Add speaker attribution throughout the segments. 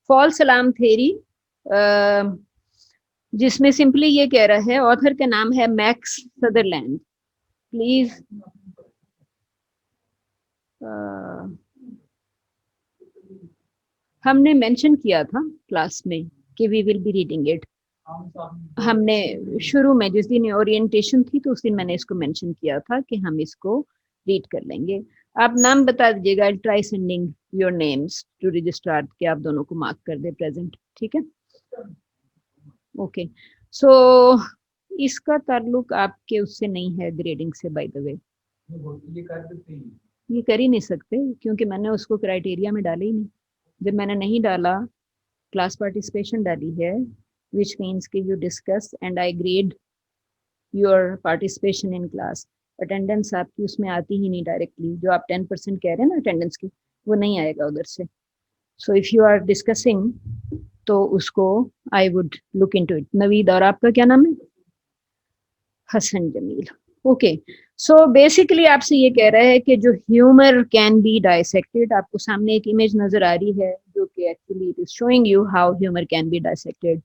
Speaker 1: False alarm theory, जिसमें simply ये कह रहा है, ऑथर का नाम है मैक्स सदरलैंड। प्लीज हमने मेंशन किया था क्लास में कि we will be reading it. हमने शुरू में जिस दिन ओरिएंटेशन थी तो उस दिन मैंने इसको मेंशन किया था कि हम इसको रीड कर लेंगे। आप नाम बता दीजिएगा। I try sending your names to registrar के आप दोनों को मार्क कर दे प्रेजेंट, ठीक है? ओके, सो इसका ताल्लुक आपके उससे नहीं है, ग्रेडिंग से, बाय द वे। ये कर ही नहीं सकते क्योंकि मैंने उसको क्राइटेरिया में डाला ही नहीं। जब मैंने नहीं डाला, क्लास पार्टिसिपेशन डाली है, विच मीन्स कि you discuss and I grade your participation in class. Attendance आपकी उसमें आती ही नहीं डायरेक्टली, जो आप 10% कह रहे हैं ना अटेंडेंस की, वो नहीं आएगा उधर से। So if you are discussing तो उसको I would look into it. Naveed, और आपका क्या नाम है? Hassan Jameel. Okay, so basically आपसे ये कह रहा है कि जो ह्यूमर कैन बी डाइसेक्टेड, आपको सामने एक इमेज नजर आ रही है जो कि actually it is showing you how humour can be dissected.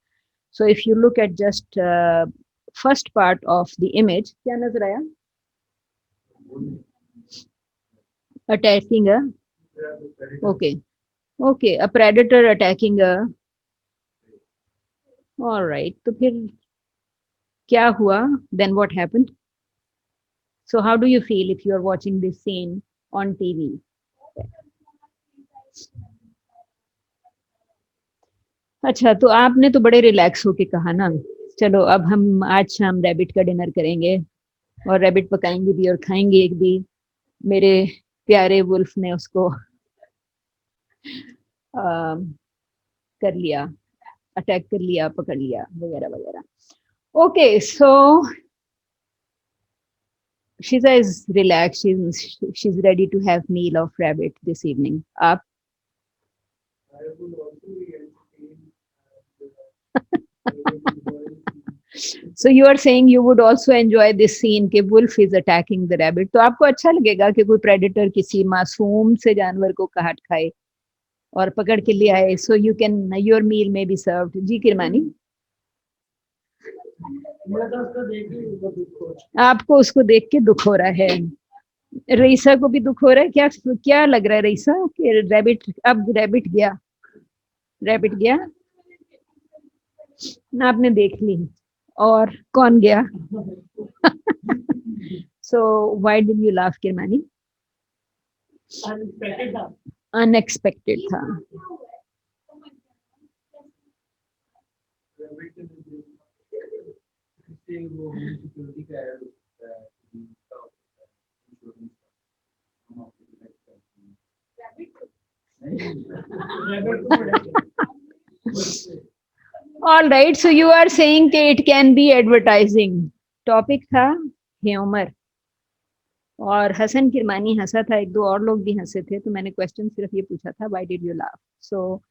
Speaker 1: So if you look at just first part of the image, क्या नजर आया? Attacking a, okay okay, a predator attacking a, alright, तो फिर क्या हुआ? Then what happened? So how do you feel if you are watching this scene on TV? अच्छा, तो आपने तो बड़े रिलैक्स होके कहा ना, चलो अब हम आज शाम रैबिट का डिनर करेंगे और रैबिट पकाएंगे भी और खाएंगे एक भी। मेरे प्यारे वुल्फ ने उसको आ, कर लिया, अटैक कर लिया, पकड़ लिया, वगैरह वगैरह। Okay, so Shiza is relaxed. She's ready to have meal of rabbit this evening. Up. So you are saying you would also enjoy this scene कि wolf is attacking the rabbit. तो आपको अच्छा लगेगा कि कोई predator किसी मासूम से जानवर को काट खाए और पकड़ के ले आए. So you can, your meal may be served. जी किरमानी, आपको उसको देख के दुख हो रहा है. रईसा को भी दुख हो रहा है क्या? क्या लग रहा है रईसा कि रैबिट, अब रैबिट गया, रैबिट गया ना, आपने देख ली, और कौन गया? So why did you laugh Kirmani? Unexpected था। All right, so you are saying कि it can be advertising. Topic था ह्यूमर, और हसन किरमानी हंसा था, एक दो और लोग भी हंसे थे, तो मैंने क्वेश्चन सिर्फ ये पूछा था why did you laugh. So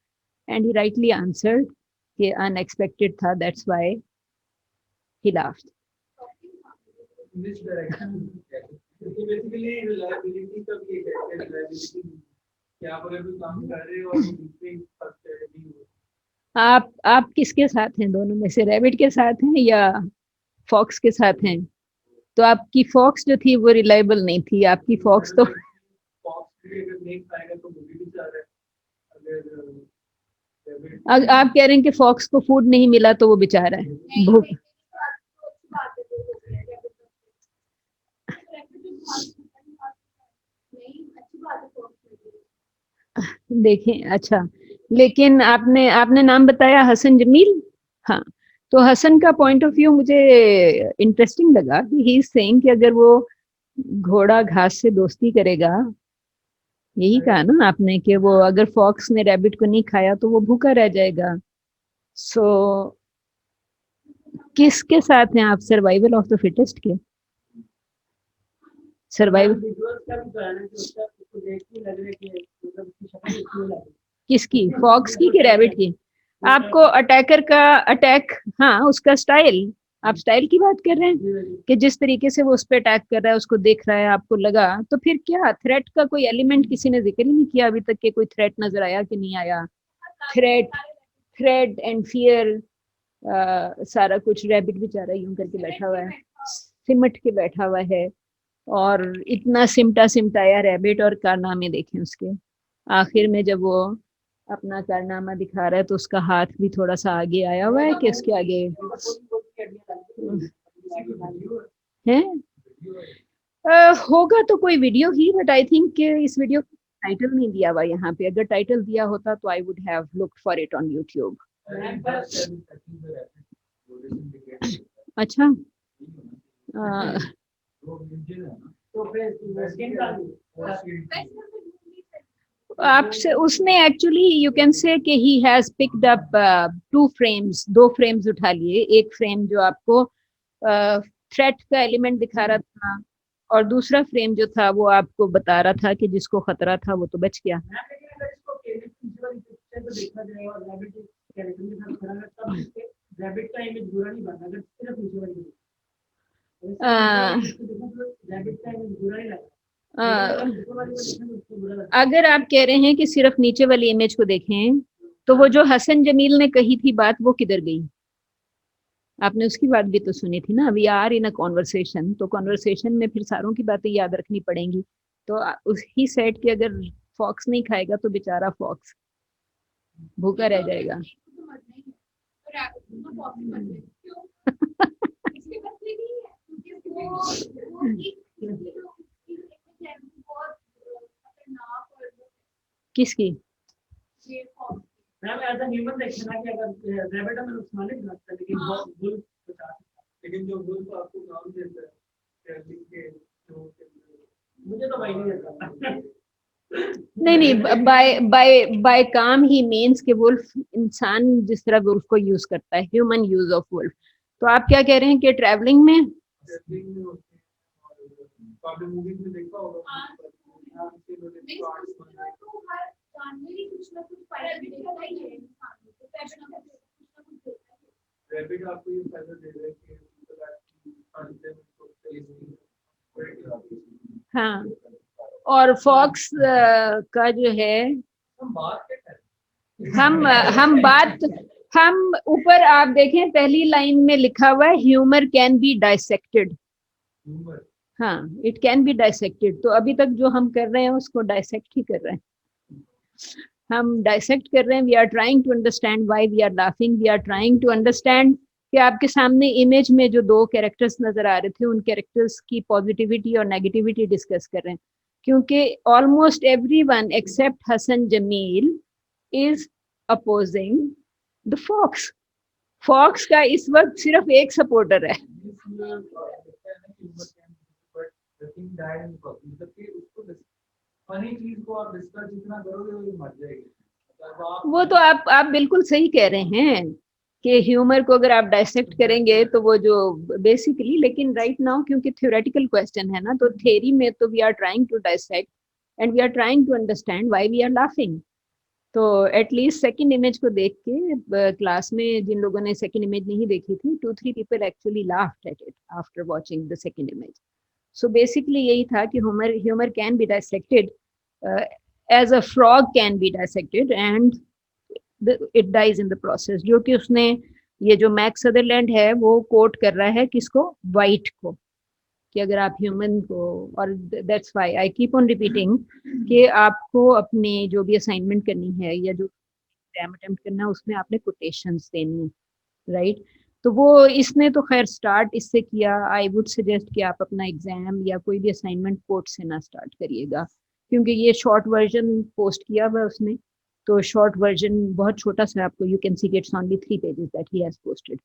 Speaker 1: and he rightly answered कि अनएक्सपेक्टेड था, दैट्स व्हाई ही लाफ्ड. आप किसके साथ हैं दोनों में से? रैबिट के साथ हैं या फॉक्स के साथ हैं? तो आपकी फॉक्स जो थी वो रिलायबल नहीं थी, आपकी फॉक्स तो आप कह रहे हैं कि फॉक्स को फूड नहीं मिला तो वो बेचारा है भूख. देखें, अच्छा, लेकिन आपने आपने नाम बताया हसन जमील. हाँ, तो हसन का पॉइंट ऑफ व्यू मुझे इंटरेस्टिंग लगा कि ही इज सेइंग कि अगर वो घोड़ा घास से दोस्ती करेगा, यही कहा ना आपने कि वो अगर फॉक्स ने रैबिट को नहीं खाया तो वो भूखा रह जाएगा. सो किसके साथ हैं आप? सर्वाइवल ऑफ द फिटेस्ट के? सर्वाइवल किसकी? फॉक्स की कि रैबिट की? आपको अटैकर का अटैक, हाँ उसका स्टाइल, आप स्टाइल की बात कर रहे हैं कि जिस तरीके से वो उस पर अटैक कर रहा है, उसको देख रहा है, आपको लगा, तो फिर क्या थ्रेट का कोई एलिमेंट किसी ने जिक्र ही नहीं किया अभी तक कि कोई थ्रेट नजर आया कि नहीं आया? थ्रेट थ्रेट एंड फियर, सारा कुछ। रैबिट बेचारा यूं करके बैठा हुआ है, सिमट के बैठा हुआ है, और इतना सिमटा सिमटाया रैबिट, और कारनामे देखें उसके। आखिर में जब वो अपना कारनामा दिखा रहा है तो उसका हाथ भी थोड़ा सा आगे आया हुआ है कि उसके आगे है। होगा तो कोई video he, but I think इस वीडियो को टाइटल नहीं दिया हुआ यहाँ पे। अगर टाइटल दिया होता तो I would have looked for it on YouTube. अच्छा, अ, आपसे उसने एक्चुअली यू कैन से कि he has picked up two frames, दो फ्रेम्स उठा लिए। एक फ्रेम जो आपको थ्रेट का एलिमेंट दिखा रहा था, और दूसरा फ्रेम जो था वो आपको बता रहा था कि जिसको खतरा था वो तो बच गया। अगर आप कह रहे हैं कि सिर्फ नीचे वाली इमेज को देखें, तो वो जो हसन जमील ने कही थी बात, वो किधर गई? आपने उसकी बात भी तो सुनी थी ना। We are in a conversation, तो कॉन्वर्सेशन में फिर सारों की बातें याद रखनी पड़ेंगी। तो ही सेड कि अगर फॉक्स नहीं खाएगा तो बेचारा फॉक्स भूखा रह जाएगा। किसकी? मैम एज अ ह्यूमन देखते ना कि अगर रैबिट है मैं नुकसान नहीं कर सकता, लेकिन बुल बचा सकता। लेकिन जो बुल तो आपको नाम देता है ट्रैवलिंग के, जो मुझे तो भाई नहीं देता। नहीं नहीं, बाय बाय बाय काम ही मीन्स कि वुल्फ इंसान जिस तरह वुल्फ को यूज करता है, ह्यूमन यूज ऑफ वुल्फ। तो आप क्या कह रहे हैं कि ट्रैवलिंग में मूवीज में देखा होगा, रैबिट आपको ये फायदा दे रहा है कि हाँ, और फॉक्स का जो है, हम बात हम ऊपर आप देखें पहली लाइन में लिखा हुआ है ह्यूमर कैन बी डाइसेक्टेड। हाँ, इट कैन बी डाइसेक्टेड। तो अभी तक जो हम कर रहे हैं उसको डाइसेक्ट ही कर रहे हैं। हम डाइसेक्ट कर रहे हैं। We are trying to understand why we are laughing, we are trying to understand कि आपके सामने इमेज में जो दो कैरेक्टर्स नजर आ रहे थे, उन कैरेक्टर्स की पॉजिटिविटी और नेगेटिविटी डिस्कस कर रहे हैं। क्योंकि almost everyone except Hassan Jameel is opposing the fox. Fox का इस वक्त सिर्फ एक सपोर्टर है। वो तो आप बिल्कुल सही कह रहे हैं कि ह्यूमर को अगर आप डाइसेक्ट करेंगे तो वो जो बेसिकली, लेकिन राइट नाउ क्योंकि थ्योरेटिकल क्वेश्चन है ना, तो थ्योरी में तो we are trying to dissect and we are trying to understand why we are laughing. तो एटलीस्ट सेकंड इमेज को देख के क्लास में जिन लोगों ने सेकंड इमेज नहीं देखी थी, 2-3 people actually laughed at it after watching the second image. So basically यही था कि humour can be dissected as a frog can be dissected and it dies in the process. जो कि उसने, ये जो मैक्स सदरलैंड है वो कोट कर रहा है किसको? वाइट को, कि अगर आप ह्यूमन को, और that's why I keep on repeating कि आपको अपनी जो भी असाइनमेंट करनी है या जो एग्जाम अटेम्प्ट करना है उसमें आपने कोटेशंस देनी है, राइट? तो वो इसने तो खैर स्टार्ट इससे किया। आई वुड सजेस्ट कि आप अपना एग्जाम या कोई भी असाइनमेंट कोट से ना स्टार्ट करिएगा, क्योंकि ये शॉर्ट वर्जन पोस्ट किया हुआ उसने। तो शॉर्ट वर्जन बहुत छोटा सा, आपको you can see it's only 3 pages that he has posted.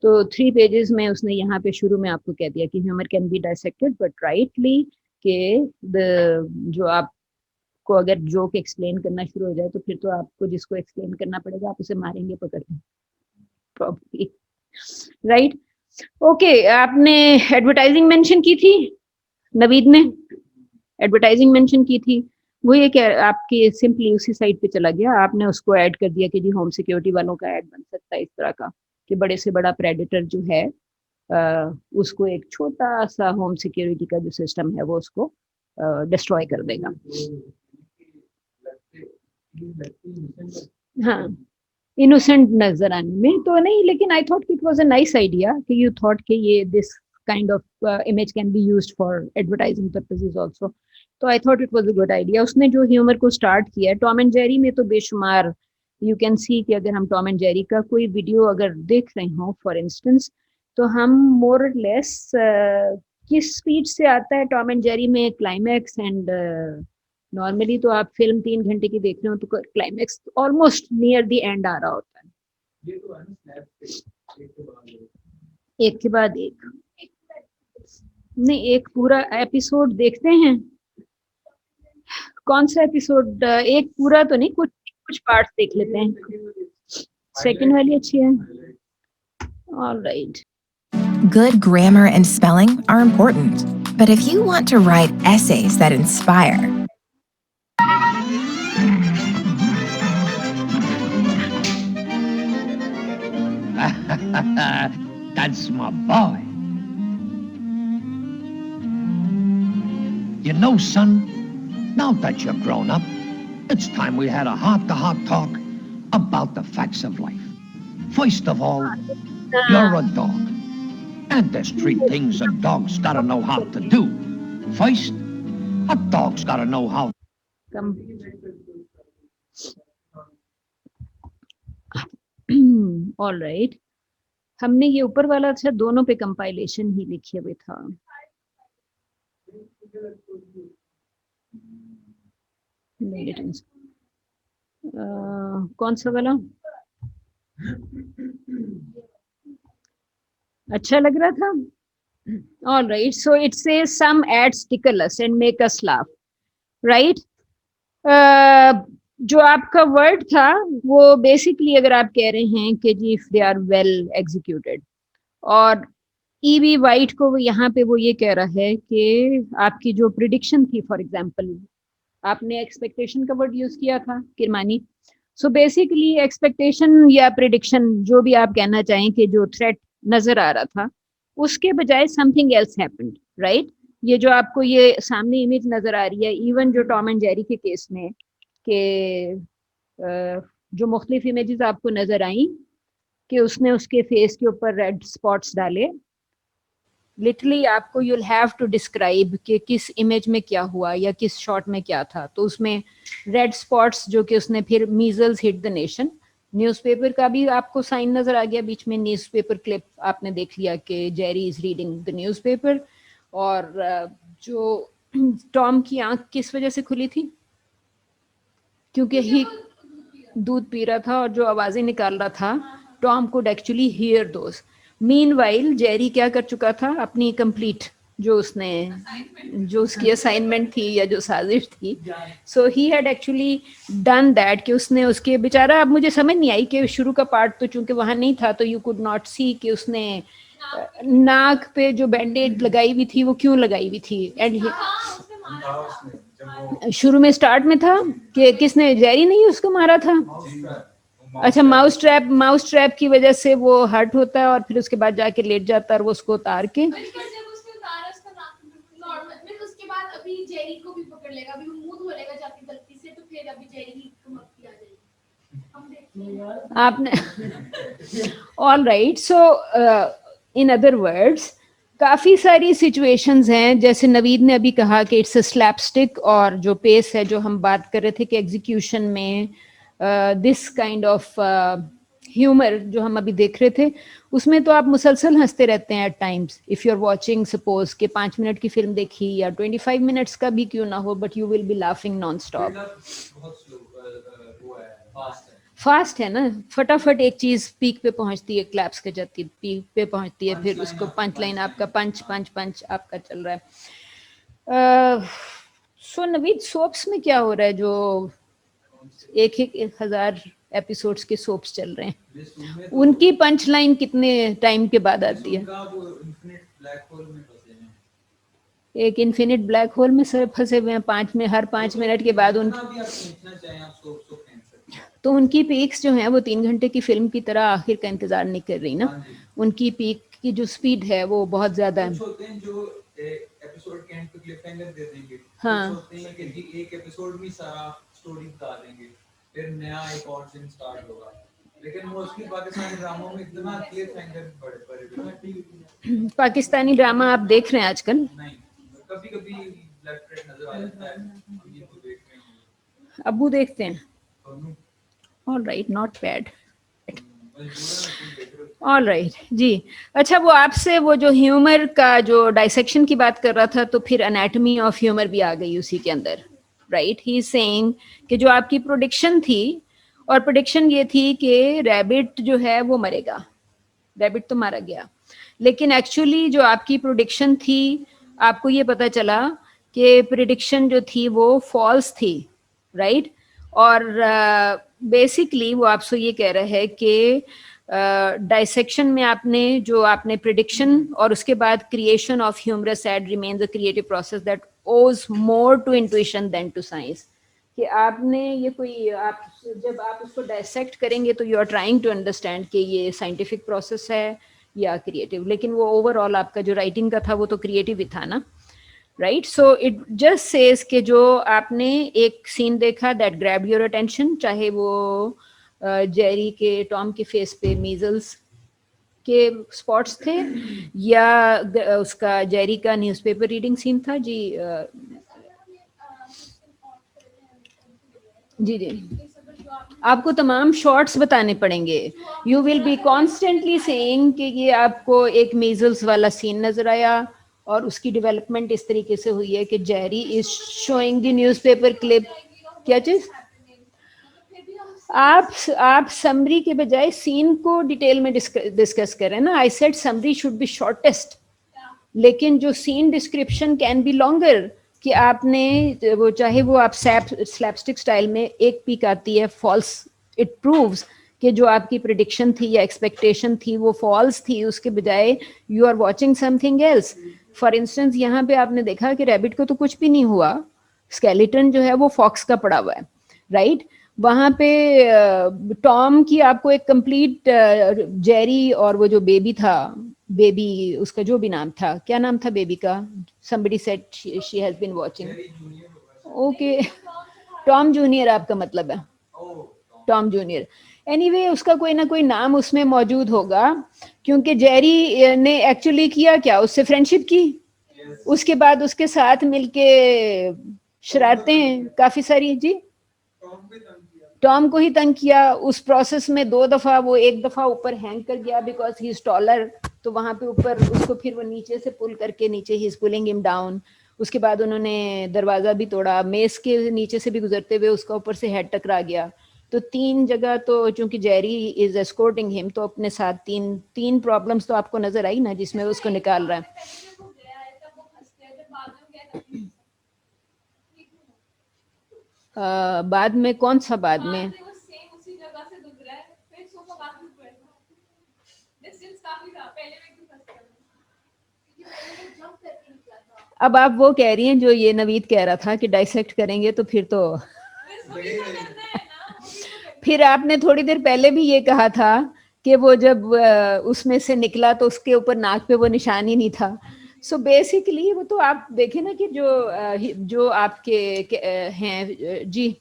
Speaker 1: तो 3 पेजेस में उसने यहाँ पे शुरू में आपको कह दिया कि humour can be dissected but rightly, के द जो आपको अगर जोक एक्सप्लेन करना शुरू हो जाए तो फिर तो आपको जिसको एक्सप्लेन करना पड़ेगा आप उसे मारेंगे पकड़ के प्रॉब्ली, राइट? ओके, आपने एडवर्टाइजिंग मेंशन की थी, नवीद ने एडवर्टाइजिंग मेंशन की थी। वो ये क्या आपकी सिंपली उसी साइट पे चला गया, आपने उसको ऐड कर दिया कि जी होम सिक्योरिटी वालों का ऐड बन सकता है इस तरह का, कि बड़े से बड़ा प्रेडेटर जो है उसको एक छोटा सा होम सिक्योरिटी का जो सिस्टम है वो उसको डिस्ट्रॉय कर देगा। हाँ, इनोसेंट नजर आने में तो नहीं, लेकिन I thought it was a nice idea कि यू थॉट कि ये this kind of image can be used for advertising purposes also, तो I thought it was a good idea. उसने जो ह्यूमर को स्टार्ट किया, टॉम एंड जेरी में तो बेशुमार, यू कैन सी कि अगर हम टॉम एंड जेरी का कोई वीडियो अगर देख रहे हो फॉर इंस्टेंस, तो हम मोर लेस किस स्पीड से आता है टॉम एंड जेरी में क्लाइमैक्स, एंड नॉर्मली तो आप फिल्म 3 घंटे की देख रहे हो तो climax almost near the end आ रहा होता है, एक के बाद एक। नहीं, एक पूरा एपिसोड देखते हैं। कौन सा एपिसोड? एक पूरा तो नहीं, कुछ कुछ पार्ट देख लेते हैं। सेकंड वाली अच्छी है। All right.
Speaker 2: Good grammar and spelling are important, but if you want to write essays that inspire,
Speaker 3: That's my boy. You know, son, now that you're grown up, it's time we had a heart-to-heart talk about the facts of life. First of all, you're a dog. And there's 3 things a dog's gotta know how to do. First, a dog's gotta know how.
Speaker 1: All right, हमने ये ऊपर वाला अच्छा दोनों पे compilation ही लिखे हुए था। कौन सा वाला अच्छा लग रहा था? All right, so it say some ads tickle us and make us laugh, right. जो आपका वर्ड था वो बेसिकली अगर आप कह रहे हैं कि जी if they are well executed, और ईवी वाइट को यहाँ पे वो ये कह रहा है कि आपकी जो प्रिडिक्शन थी, फॉर एग्जांपल आपने एक्सपेक्टेशन का वर्ड यूज किया था किरमानी, सो बेसिकली एक्सपेक्टेशन या प्रिडिक्शन जो भी आप कहना चाहें कि जो थ्रेट नजर आ रहा था उसके बजाय समथिंग एल्स हैपेंड, राइट। ये जो आपको ये सामने इमेज नजर आ रही है, इवन जो टॉम एंड जेरी के केस में कि जो मुख्तलिफ इमेजेस आपको नजर आई कि उसने उसके फेस के ऊपर रेड स्पॉट्स डाले, लिटरली आपको यूल हैव टू डिस्क्राइब कि किस इमेज में क्या हुआ या किस शॉट में क्या था। तो उसमें रेड स्पॉट्स जो कि उसने फिर measles hit the nation, newspaper का भी आपको साइन नजर आ गया बीच में, न्यूज़पेपर क्लिप आपने देख लिया कि Jerry is reading the newspaper, और जो टॉम की आंख किस वजह से खुली थी? क्योंकि ही दूध पी रहा था और जो आवाजें निकाल रहा था Tom could actually here those. Meanwhile Jerry क्या कर चुका था, अपनी कंप्लीट जो उसने जो उसकी असाइनमेंट थी या जो साजिश थी, so he had actually done that कि उसने उसके बेचारा, अब मुझे समझ नहीं आई कि शुरू का पार्ट तो चूंकि वहां नहीं था तो यू कुड नॉट सी कि उसने नाक पे जो बैंडेज लगाई हुई थी वो क्यों लगाई हुई थी, एंड शुरू में स्टार्ट में था कि किसने, जेरी नहीं उसको मारा था? अच्छा, माउस ट्रैप की वजह से वो हर्ट होता है और फिर उसके बाद जाके लेट जाता है और वो उसको उतार के उसके बाद अभी जेरी को भी पकड़ लेगा, अभी वो मुंह धोलेगा जाती गलती से तो फिर अभी जेरी की मक्खी आ जाएगी आपने। All right, so in other words काफ़ी सारी सिचुएशंस हैं, जैसे नवीद ने अभी कहा कि इट्स अ स्लैपस्टिक, और जो पेस है जो हम बात कर रहे थे कि एग्जीक्यूशन में दिस काइंड ऑफ ह्यूमर जो हम अभी देख रहे थे उसमें तो आप मुसलसल हंसते रहते हैं at times. If you are watching suppose कि 5 मिनट की फिल्म देखी या 25 मिनट्स का भी क्यों ना हो, but you will be laughing non stop. Fast है ना, फटाफट एक चीज पीक पे पहुंचती है, क्लैप्स के जाती है, पीक पे पहुंचती है, फिर उसको पंच लाइन आपका पंच पंच पंच आपका चल रहा है। सो नवीद, सोप्स में क्या हो रहा है जो एक हजार एपिसोड्स के सोप्स चल रहे हैं, उनकी पंच लाइन कितने टाइम के बाद आती है? एक इन्फिनिट ब्लैक होल में सर फंसे हुए हैं, हर 5 मिनट के बाद तो उनकी पीक्स जो हैं वो 3 घंटे की फिल्म की तरह आखिर का इंतजार नहीं कर रही ना, उनकी पीक की जो स्पीड है वो बहुत ज्यादा है। एपिसोड के एंड पे क्लिफ हैंगर दे देंगे, हाँ, सोचते हैं कि एक एपिसोड में सारा स्टोरी बता देंगे,
Speaker 4: फिर नया एक और सीन स्टार्ट होगा। लेकिन मोस्टली पाकिस्तानी ड्रामों में इतना क्लियर हैंगर बड़े
Speaker 1: पाकिस्तानी ड्रामा आप देख रहे हैं आजकल?
Speaker 4: नहीं, कभी कभी लेफ्ट राइट नजर आ जाता है, हम ये तो देख रहे हैं।
Speaker 1: अबू देखते हैं? All right, not bad. All right जी। अच्छा, वो आपसे वो जो ह्यूमर का जो डाइसेक्शन की बात कर रहा था, तो फिर एनाटमी ऑफ ह्यूमर भी आ गई उसी के अंदर, राइट? ही इज सेइंग कि जो आपकी प्रोडिक्शन थी, और प्रोडिक्शन ये थी कि रैबिट जो है वो मरेगा, रैबिट तो मारा गया, लेकिन एक्चुअली जो आपकी प्रोडिक्शन थी, आपको ये पता चला कि प्रिडिक्शन जो थी वो फॉल्स थी, राइट? और बेसिकली वो आपसे ये कह रहा है कि डाइसेक्शन में आपने जो आपने प्रिडिक्शन और उसके बाद creation of humorous ad remains a creative process that owes more to intuition than to science. कि आपने ये कोई आप जब आप उसको डाइसेक्ट करेंगे तो you are trying to understand कि ये साइंटिफिक प्रोसेस है या क्रिएटिव, लेकिन वो ओवरऑल आपका जो राइटिंग का था वो तो क्रिएटिव ही था ना, right? So it just says कि जो आपने एक सीन देखा दैट ग्रैब योर अटेंशन, चाहे वो जेरी के टॉम के फेस पे मीजल्स के स्पॉट्स थे या उसका जेरी का न्यूज़पेपर रीडिंग सीन था जी। जी जी, आपको तमाम शॉर्ट्स बताने पड़ेंगे। You will be constantly saying कि ये आपको एक मीजल्स वाला सीन नजर आया और उसकी डेवलपमेंट इस तरीके से हुई है कि Jerry is showing the newspaper clip. क्या चीज? आप समरी के बजाय सीन को डिटेल में डिस्कस करें ना। I said summary should be shortest, लेकिन जो scene description can be longer, कि आपने वो चाहे वो आप स्लैपस्टिक स्टाइल में एक पीक आती है फॉल्स, इट प्रूव्स कि जो आपकी प्रिडिक्शन थी या एक्सपेक्टेशन थी वो फॉल्स थी, उसके बजाय you are watching something else. For instance यहाँ पे आपने देखा कि रैबिट को तो कुछ भी नहीं हुआ, स्केलेटन जो है वो फॉक्स का पड़ा हुआ है, राइट? वहां पे टॉम की आपको एक कंप्लीट जेरी और वो जो बेबी था, बेबी उसका जो भी नाम था, क्या नाम था बेबी का? somebody said she has been watching. Okay, Tom junior आपका मतलब है? Tom junior. एनीवे उसका कोई ना कोई नाम उसमें मौजूद होगा, क्योंकि जेरी ने एक्चुअली किया क्या, उससे फ्रेंडशिप की, उसके बाद उसके साथ मिलके शरारतें काफी सारी जी, टॉम को ही तंग किया। उस प्रोसेस में 2 दफा वो, एक दफा ऊपर हैंग कर गया बिकॉज ही इज टॉलर, तो वहां पे ऊपर उसको फिर वो नीचे से पुल करके नीचे he is pulling him down. उसके बाद उन्होंने दरवाजा भी तोड़ा, मेस के नीचे से भी गुजरते हुए उसका ऊपर से हेड टकरा गया। तो 3 जगह तो चूंकि जेरी इज एस्कोर्टिंग हिम, तो अपने साथ तीन तीन प्रॉब्लम्स तो आपको नजर आई ना, जिसमें उसको निकाल रहा है। बाद में कौन सा बाद में? अब आप वो कह रही हैं जो ये नवीद कह रहा था कि डाइसेक्ट करेंगे तो फिर तो फिर आपने थोड़ी देर पहले भी ये कहा था कि वो जब उसमें से निकला तो उसके ऊपर नाक पे वो निशान ही नहीं था। सो बेसिकली वो तो आप देखें ना कि जो आपके हैं जी,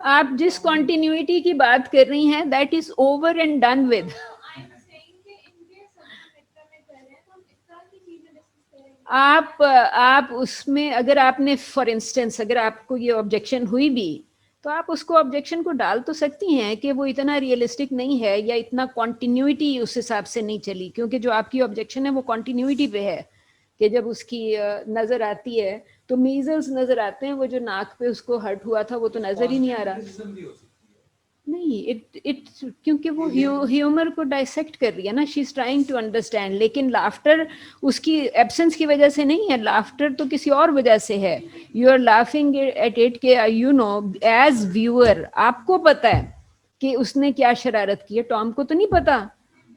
Speaker 1: आप जिस कॉन्टिन्यूटी की बात कर रही हैं that is over and done with. आप उसमें अगर आपने फॉर इंस्टेंस अगर आपको ये ऑब्जेक्शन हुई भी, तो आप उसको ऑब्जेक्शन को डाल तो सकती हैं कि वो इतना रियलिस्टिक नहीं है या इतना कॉन्टिन्यूटी उस हिसाब से नहीं चली, क्योंकि जो आपकी ऑब्जेक्शन है वो कॉन्टिन्यूटी पे है कि जब उसकी नजर आती है तो मीजल्स नजर आते हैं, वो जो नाक पे उसको हर्ट हुआ था वो तो नजर ही नहीं आ रहा। नहीं, इट क्योंकि वो ह्यूमर को डाइसेक्ट कर रही है ना, she is trying to understand, लेकिन लाफ्टर उसकी एब्सेंस की वजह से नहीं है, लाफ्टर तो किसी और वजह से है। You are laughing at it के यू नो एज व्यूअर आपको पता है कि उसने क्या शरारत की है, टॉम को तो नहीं पता।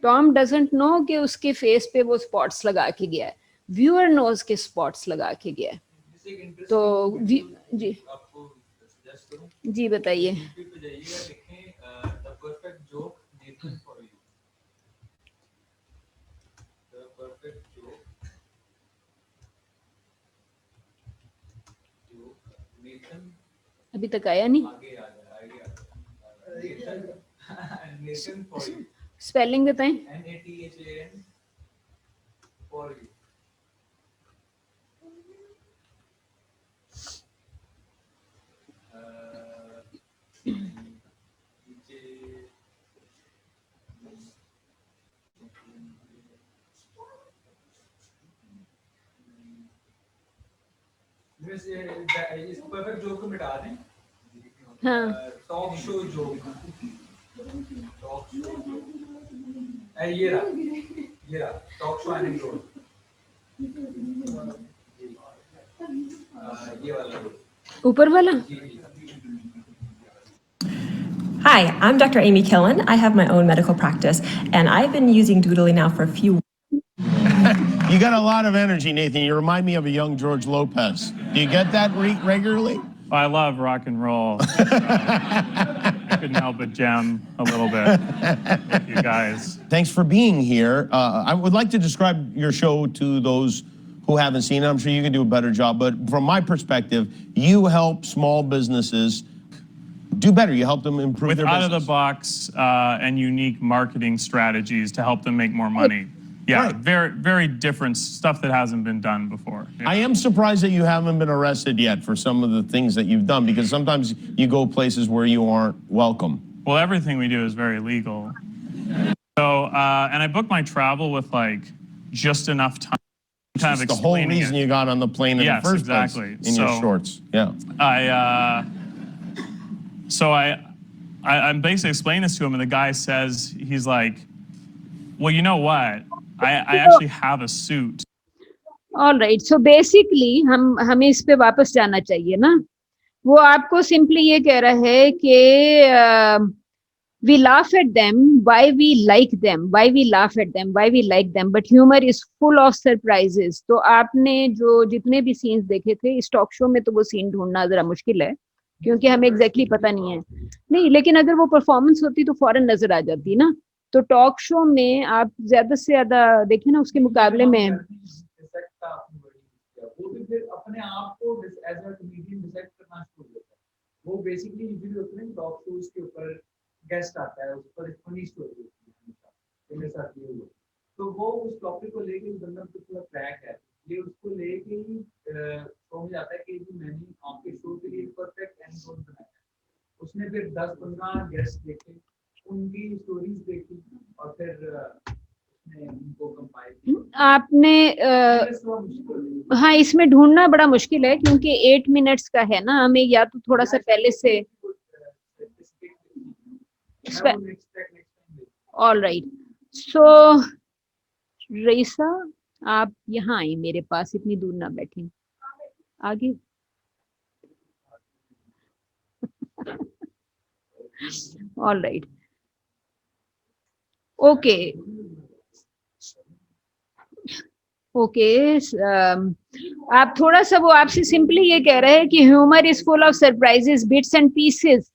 Speaker 1: टॉम डजंट नो कि उसके फेस पे वो स्पॉट्स लगा के गया है, व्यूअर नोज के स्पॉट्स लगा के गया है। तो जी जी बताइए। तक आया नहीं।
Speaker 4: आगे आ जाए नेशन फॉर यू
Speaker 1: स्पेलिंग बताएं।
Speaker 4: NATHAN फॉर यू इस परफेक्ट जोक को मिटा दें।
Speaker 1: हाँ
Speaker 4: talk show joke talk show ये रहा टॉक शो एनेक्डोट ये वाला
Speaker 1: ऊपर वाला।
Speaker 5: Hi, I'm Dr. Amy Killen. I have my own medical practice, and I've been using Doodly now for a few.
Speaker 6: You got a lot of energy, Nathan. You remind me of a young George Lopez. Do you get that regularly?
Speaker 7: I love rock and roll. I couldn't help but jam a little bit with you guys.
Speaker 6: Thanks for being here. I would like to describe your show to those who haven't seen it. I'm sure you can do a better job, but from my perspective, you help small businesses do better. You help them improve
Speaker 7: With
Speaker 6: their business.
Speaker 7: out-of-the-box and unique marketing strategies to help them make more money. Yeah,
Speaker 6: Right.
Speaker 7: very, very different stuff that hasn't been done before. Yeah.
Speaker 6: I am surprised that you haven't been arrested yet for some of the things that you've done, because sometimes you go places where you aren't welcome.
Speaker 7: Well, everything we do is very legal. So, and I book my travel with like just enough time. Kind of
Speaker 6: It's the whole
Speaker 7: explaining
Speaker 6: reason
Speaker 7: it.
Speaker 6: you got on the plane in
Speaker 7: Yes,
Speaker 6: the first
Speaker 7: exactly.
Speaker 6: place, in your
Speaker 7: So-
Speaker 6: shorts. Yeah.
Speaker 7: I'm basically explaining this to him, and the guy says, he's like, well, you know what? I actually have a suit.
Speaker 1: All right, so basically हमें इस पे वापस जाना चाहिए ना। वो आपको simply ये कह रहा है कि we laugh at them, why we like them, why we laugh at them, why we like them, but humor is full of surprises. तो आपने जो जितने भी सीन्स देखे थे इस टॉक शो में, तो वो सीन ढूंढना जरा मुश्किल है क्योंकि हमें एग्जैक्टली पता नहीं है। नहीं, लेकिन अगर वो परफॉर्मेंस होती तो फौरन नजर आ जाती ना। तो टॉक शो में आप ज्यादा से ज्यादा देखिए ना, उसके मुकाबले में
Speaker 4: वो भी फिर अपने आप को एज अ कॉमेडियन डिसाइड करना शुरू करता है। वो बेसिकली यूजुअली होते हैं टॉक शोज के ऊपर गेस्ट आता है, उस पर एक फनी स्टोरी होती है हमेशा, मेरे साथ ये हुआ। तो वो उस टॉपिक को लेके बंदा तो पूरा ट्रैक है, ये उसको लेके ही शो में जाता है कि जी मैंने आपके शो के लिए परफेक्ट एंड बनाया है। उसने फिर 10-15 गेस्ट देखे, उनकी स्टोरीज देखी और फिर उसने उनको कंपाइल किया।
Speaker 1: आपने हाँ, इसमें ढूंढना बड़ा मुश्किल है क्योंकि 8 मिनट्स का है ना, हमें या तो थोड़ा सा पहले से। ऑल राइट, सो रईसा आप यहाँ आए मेरे पास, इतनी दूर ना बैठे, आगे। ऑल राइट, ओके ओके, आप थोड़ा सा वो आपसे सिंपली ये कह रहे हैं कि humour is full of surprises, bits and pieces.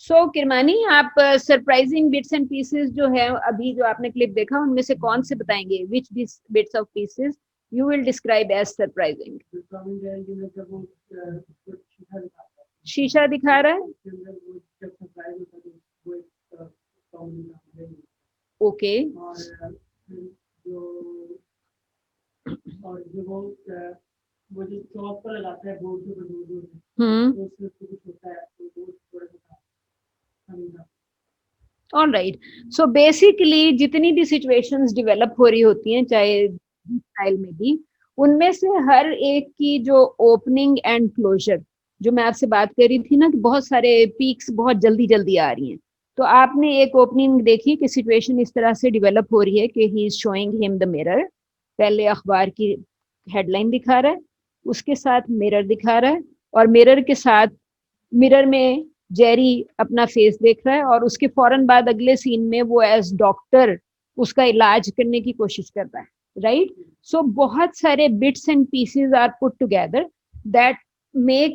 Speaker 1: So Kirmani, आप सरप्राइजिंग बिट्स एंड पीसेस जो है अभी जो आपने क्लिप देखा उनमें से कौन से बताएंगे? Which bits of pieces you will describe as surprising? शीशा दिखा रहा है, ओके।
Speaker 8: वो जो चौक पर लगाता है बोर्ड के दूर
Speaker 1: हम्म,
Speaker 8: उससे कुछ होता है तो वो थोड़ा सा
Speaker 1: ऑल राइट, सो बेसिकली जितनी भी सिचुएशंस डेवलप हो रही होती हैं चाहे स्टाइल में भी, उनमें से हर एक की जो ओपनिंग एंड क्लोजर, जो मैं आपसे बात कर रही थी ना कि बहुत सारे पीक्स बहुत जल्दी जल्दी आ रही हैं, तो आपने एक ओपनिंग देखी कि सिचुएशन इस तरह से डेवलप हो रही है कि he is showing him the mirror. पहले अखबार की हेडलाइन दिखा रहा है, उसके साथ मिरर दिखा रहा है, और मिरर के साथ मिरर में जेरी अपना फेस देख रहा है, और उसके फौरन बाद अगले सीन में वो एज डॉक्टर उसका इलाज करने की कोशिश कर रहा है, राइट। सो बहुत सारे bits and pieces are put together that make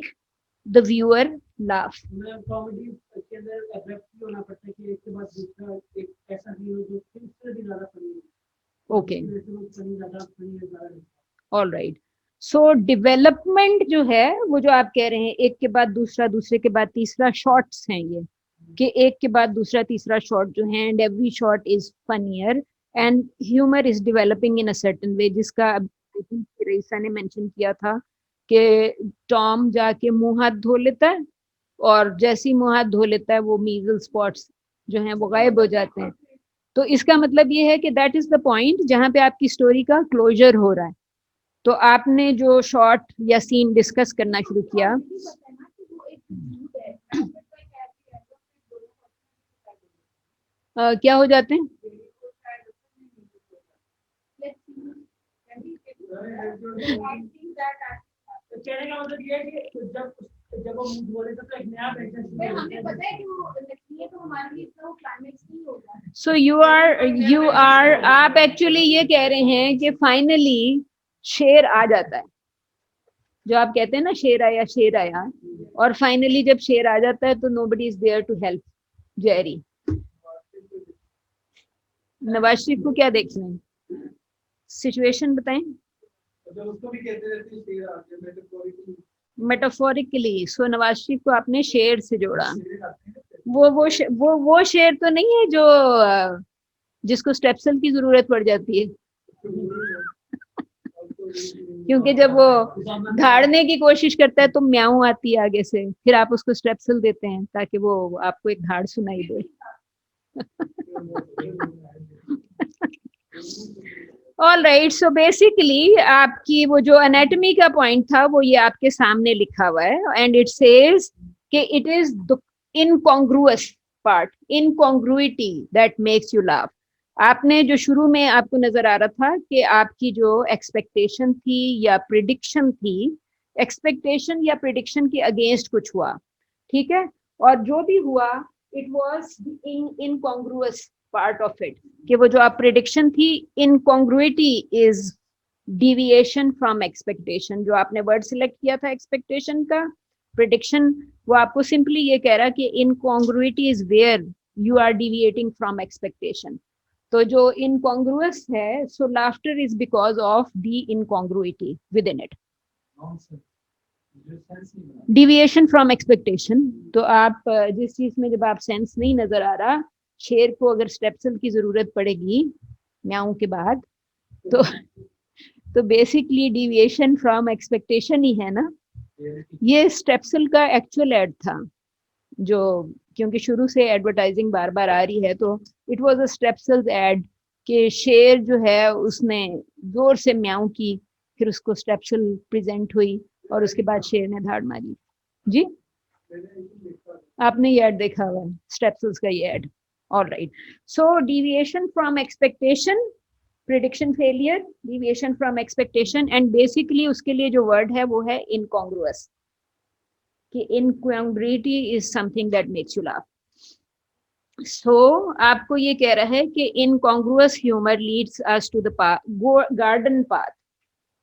Speaker 1: the viewer laugh.
Speaker 8: Comedy के अंदर एब्रप्टली होना पड़ता है कि एक के बाद दूसरा एक ऐसा हीरो जो फिर भी ज्यादा फनी है।
Speaker 1: ओके,
Speaker 8: फनी ज्यादा फनी है ज्यादा।
Speaker 1: ऑल राइट, सो डेवलपमेंट जो है वो जो आप कह रहे हैं एक के बाद दूसरा, दूसरे के बाद तीसरा, शॉर्ट्स हैं ये कि एक के बाद दूसरा तीसरा शॉर्ट जो है, and every short is funnier and humour is developing in a certain way, जिसका आई थिंक रईसा ने मेंशन किया था कि टॉम जाके मुंह हाथ धो लेता है और जैसे ही मुंह हाथ धो लेता है वो मीजल स्पॉट्स जो हैं वो गायब हो जाते हैं। तो इसका मतलब ये है कि दैट इज द पॉइंट जहां पे आपकी स्टोरी का क्लोजर हो रहा है। तो आपने जो शॉर्ट या सीन डिस्कस करना शुरू किया, क्या हो जाते हैं?
Speaker 8: कहने का मतलब ये है कि जब वो मुंह धो लेते तो एक नया पैटर्न शुरू हो
Speaker 9: हमें
Speaker 8: जाता
Speaker 9: पता है कि वो लकीर है तो हमारे लिए इतना वो क्लाइमेक्स नहीं होगा।
Speaker 1: सो यू आर आप एक्चुअली ये कह रहे हैं कि फाइनली शेर आ जाता है, जो आप कहते हैं ना शेर आया, और फाइनली जब शेर आ जाता है तो nobody is there to help Jerry. Nawaz Sharif को क्या देखना है, सिचुएशन बताएं
Speaker 4: जब उसको भी कहते रहते हैं शेर आ गया मेटाफोरिकली।
Speaker 1: मेटाफोरिकली। सो नवाज शरीफ को आपने शेर से जोड़ा। वो शेर तो नहीं है जो जिसको स्टेप्सल की जरूरत पड़ जाती है, क्योंकि जब वो धाड़ने की कोशिश करता है तो म्याऊं आती है आगे से, फिर आप उसको स्टेप्सल देते हैं ताकि वो आपको एक धाड़ सुनाई दे। ऑल राइट, सो बेसिकली आपकी वो जो एनाटॉमी का पॉइंट था वो ये आपके सामने लिखा हुआ है, एंड इट सेज कि it is the incongruous part, incongruity that makes you laugh. आपने जो शुरू में आपको नजर आ रहा था कि आपकी जो एक्सपेक्टेशन थी या प्रिडिक्शन थी, एक्सपेक्टेशन या प्रिडिक्शन के अगेंस्ट कुछ हुआ, ठीक है, और जो भी हुआ it was incongruous part of it, कि वो जो आप प्रिडिक्शन थी, incongruity is deviation from expectation. जो आपने वर्ड सिलेक्ट किया था एक्सपेक्टेशन का, प्रिडिक्शन, वो आपको सिंपली ये कह रहा कि incongruity is where you are deviating from expectation. तो जो इनकॉन्ग्रुअस है, so laughter is because of the incongruity within it, deviation from expectation. तो आप जिस चीज में जब आप सेंस नहीं नजर आ रहा, शेर को अगर स्टेप्सल की जरूरत पड़ेगी म्याऊं के बाद, तो बेसिकली डिविएशन फ्रॉम एक्सपेक्टेशन ही है ना। ये स्टेप्सल का एक्चुअल एड था, जो क्योंकि शुरू से एडवर्टाइजिंग बार बार आ रही है, तो इट वाज अ स्टेप्सल्स एड कि शेर जो है उसने जोर से म्याऊं की, फिर उसको स्टेप्सल प्रेजेंट हुई और उसके बाद शेर ने धाड़ मारी। जी आपने ये एड देखा हुआ है, स्टेप्सल्स का ये ad. All right, so deviation from expectation, prediction failure, deviation from expectation, and basically उसके लिए जो वर्ड है वो है इनकॉन्ग्रुअस, कि incongruity is something that makes you laugh. So आपको ये कह रहा है कि incongruous humour leads us to the garden path.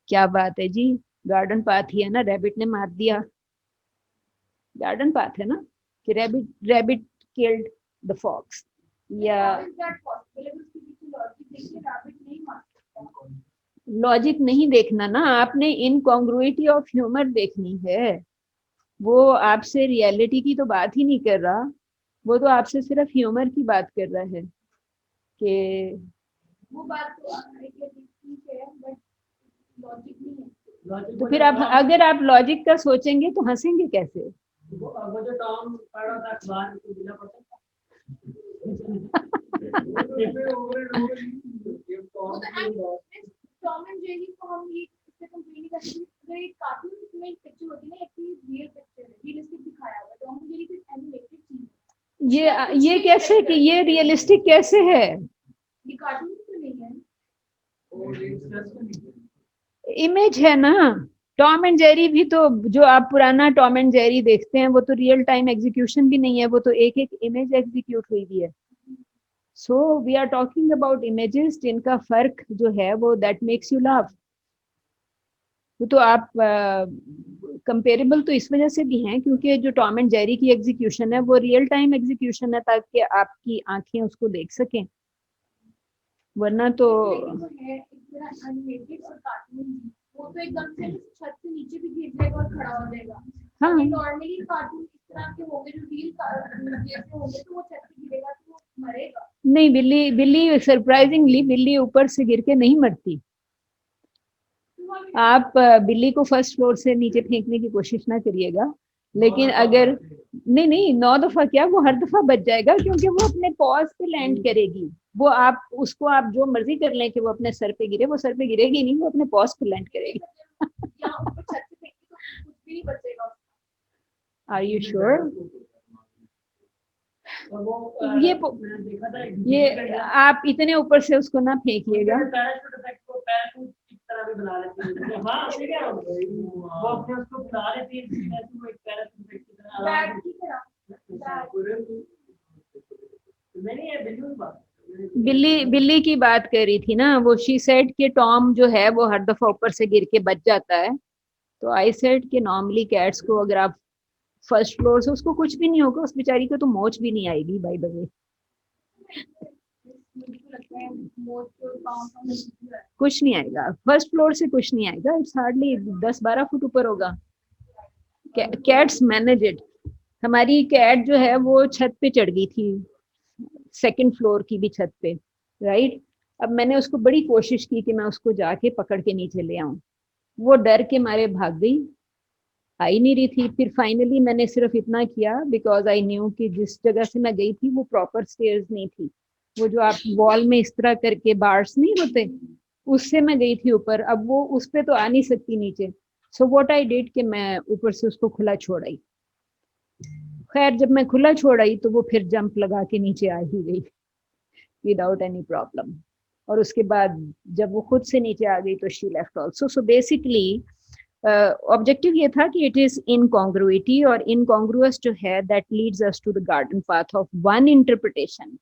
Speaker 1: क्या बात है जी, गार्डन पाथ ही है ना, रैबिट ने मार दिया, गार्डन पाथ है ना, कि रैबिट किल्ड द फॉक्स, या लॉजिक नहीं देखना ना आपने, इनकॉन्ग्रुइटी ऑफ ह्यूमर देखनी है। वो आपसे रियलिटी की तो बात ही नहीं कर रहा, वो तो आपसे सिर्फ ह्यूमर की बात कर रहा है कि
Speaker 9: वो बात तो ठीक है बट लॉजिक नहीं है।
Speaker 1: तो फिर आप अगर आप लॉजिक का सोचेंगे तो हंसेंगे कैसे?
Speaker 8: वो जो टॉम पढ़ रहा था अखबार को बिना पढ़ा
Speaker 9: टॉम एंड जेरी को हम ये इससे कंपेयर नहीं कर सकते, तो एक कार्टून में एक पिक्चर होती है ना, एक रियल पिक्चर है, रियलिस्टिक दिखाया हुआ है। टॉम एंड जेरी की एनिमेटेड चीज है,
Speaker 1: ये कैसे कि ये रियलिस्टिक कैसे है?
Speaker 9: ये कार्टून तो नहीं है,
Speaker 1: इमेज है ना। टॉम एंड जेरी भी तो, जो आप पुराना टॉम एंड जेरी देखते हैं वो तो रियल टाइम एग्जीक्यूशन भी नहीं है, वो तो एक एक इमेज एग्जीक्यूट हुई भी है। So we are talking about images जिनका फर्क जो है वो दैट मेक्स यू लाफ। वो तो आप कंपेरेबल तो इस वजह से भी हैं क्योंकि जो टॉम एंड जेरी की एग्जीक्यूशन है वो रियल टाइम एग्जीक्यूशन है, ताकि आपकी आंखें उसको देख सकें, वरना तो
Speaker 9: है एक तरह एनिमेटेड और कार्टून वो तो एकदम से छत से नीचे भी गिर जाएगा और खड़ा हो जाएगा।
Speaker 1: हाँ।
Speaker 9: नॉर्मली कार्टून इस तरह के होंगे जो रियल जैसे होंगे तो वो छत से गिरेगा तो वो मरेगा।
Speaker 1: नहीं, बिल्ली सरप्राइजिंगली बिल्ली ऊपर से गिर के नहीं मरती। आप बिल्ली को फर्स्ट फ्लोर से नीचे फेंकने की कोशिश ना करिएगा, लेकिन अगर नहीं 9 दफा क्या, वो हर दफा बच जाएगा क्योंकि वो अपने पॉज पे लैंड करेगी। वो आप उसको आप जो मर्जी कर लें कि वो अपने सर पे गिरे, वो सर पे गिरेगी नहीं, वो अपने पॉज पे लैंड करेगी। Are you sure? ये आप इतने ऊपर से उसको ना फेंकिएगा। बिल्ली की बात कर रही थी ना वो, शी सेड कि टॉम जो है वो हर दफा ऊपर से गिर के बच जाता है। तो आई सेड कि नॉर्मली कैट्स को अगर आप फर्स्ट फ्लोर से, उसको कुछ भी नहीं होगा, उस बेचारी को तो मोच भी नहीं आएगी बाय द वे। कुछ नहीं आएगा फर्स्ट फ्लोर से, कुछ नहीं आएगा। इट्स हार्डली 10-12 फुट ऊपर होगा। Cats manage it. हमारी कैट जो है वो छत पे चढ़ गई थी, सेकंड फ्लोर की भी छत पे, राइट। अब मैंने उसको बड़ी कोशिश की कि मैं उसको जाके पकड़ के नीचे ले आऊं, वो डर के मारे भाग गई, आई नहीं रही थी। फिर फाइनली मैंने सिर्फ इतना किया, बिकॉज आई न्यू कि जिस जगह से मैं गई थी वो प्रॉपर स्टेयर्स नहीं थी, वो जो आप वॉल में इस तरह करके बार्स नहीं होते, उससे मैं गई थी ऊपर। अब वो उस पे तो आ नहीं सकती नीचे। सो व्हाट आई डिड कि मैं ऊपर से उसको खुला छोड़ आई। खैर जब मैं खुला छोड़ आई तो वो फिर जंप लगा के नीचे आ ही गई विदाउट एनी प्रॉब्लम। और उसके बाद जब वो खुद से नीचे आ गई तो she left also. So basically objective ये था कि इट इज इनकॉन्ग्रुइटी, और इनकॉन्ग्रुअस जो है that leads us to the garden path of one interpretation,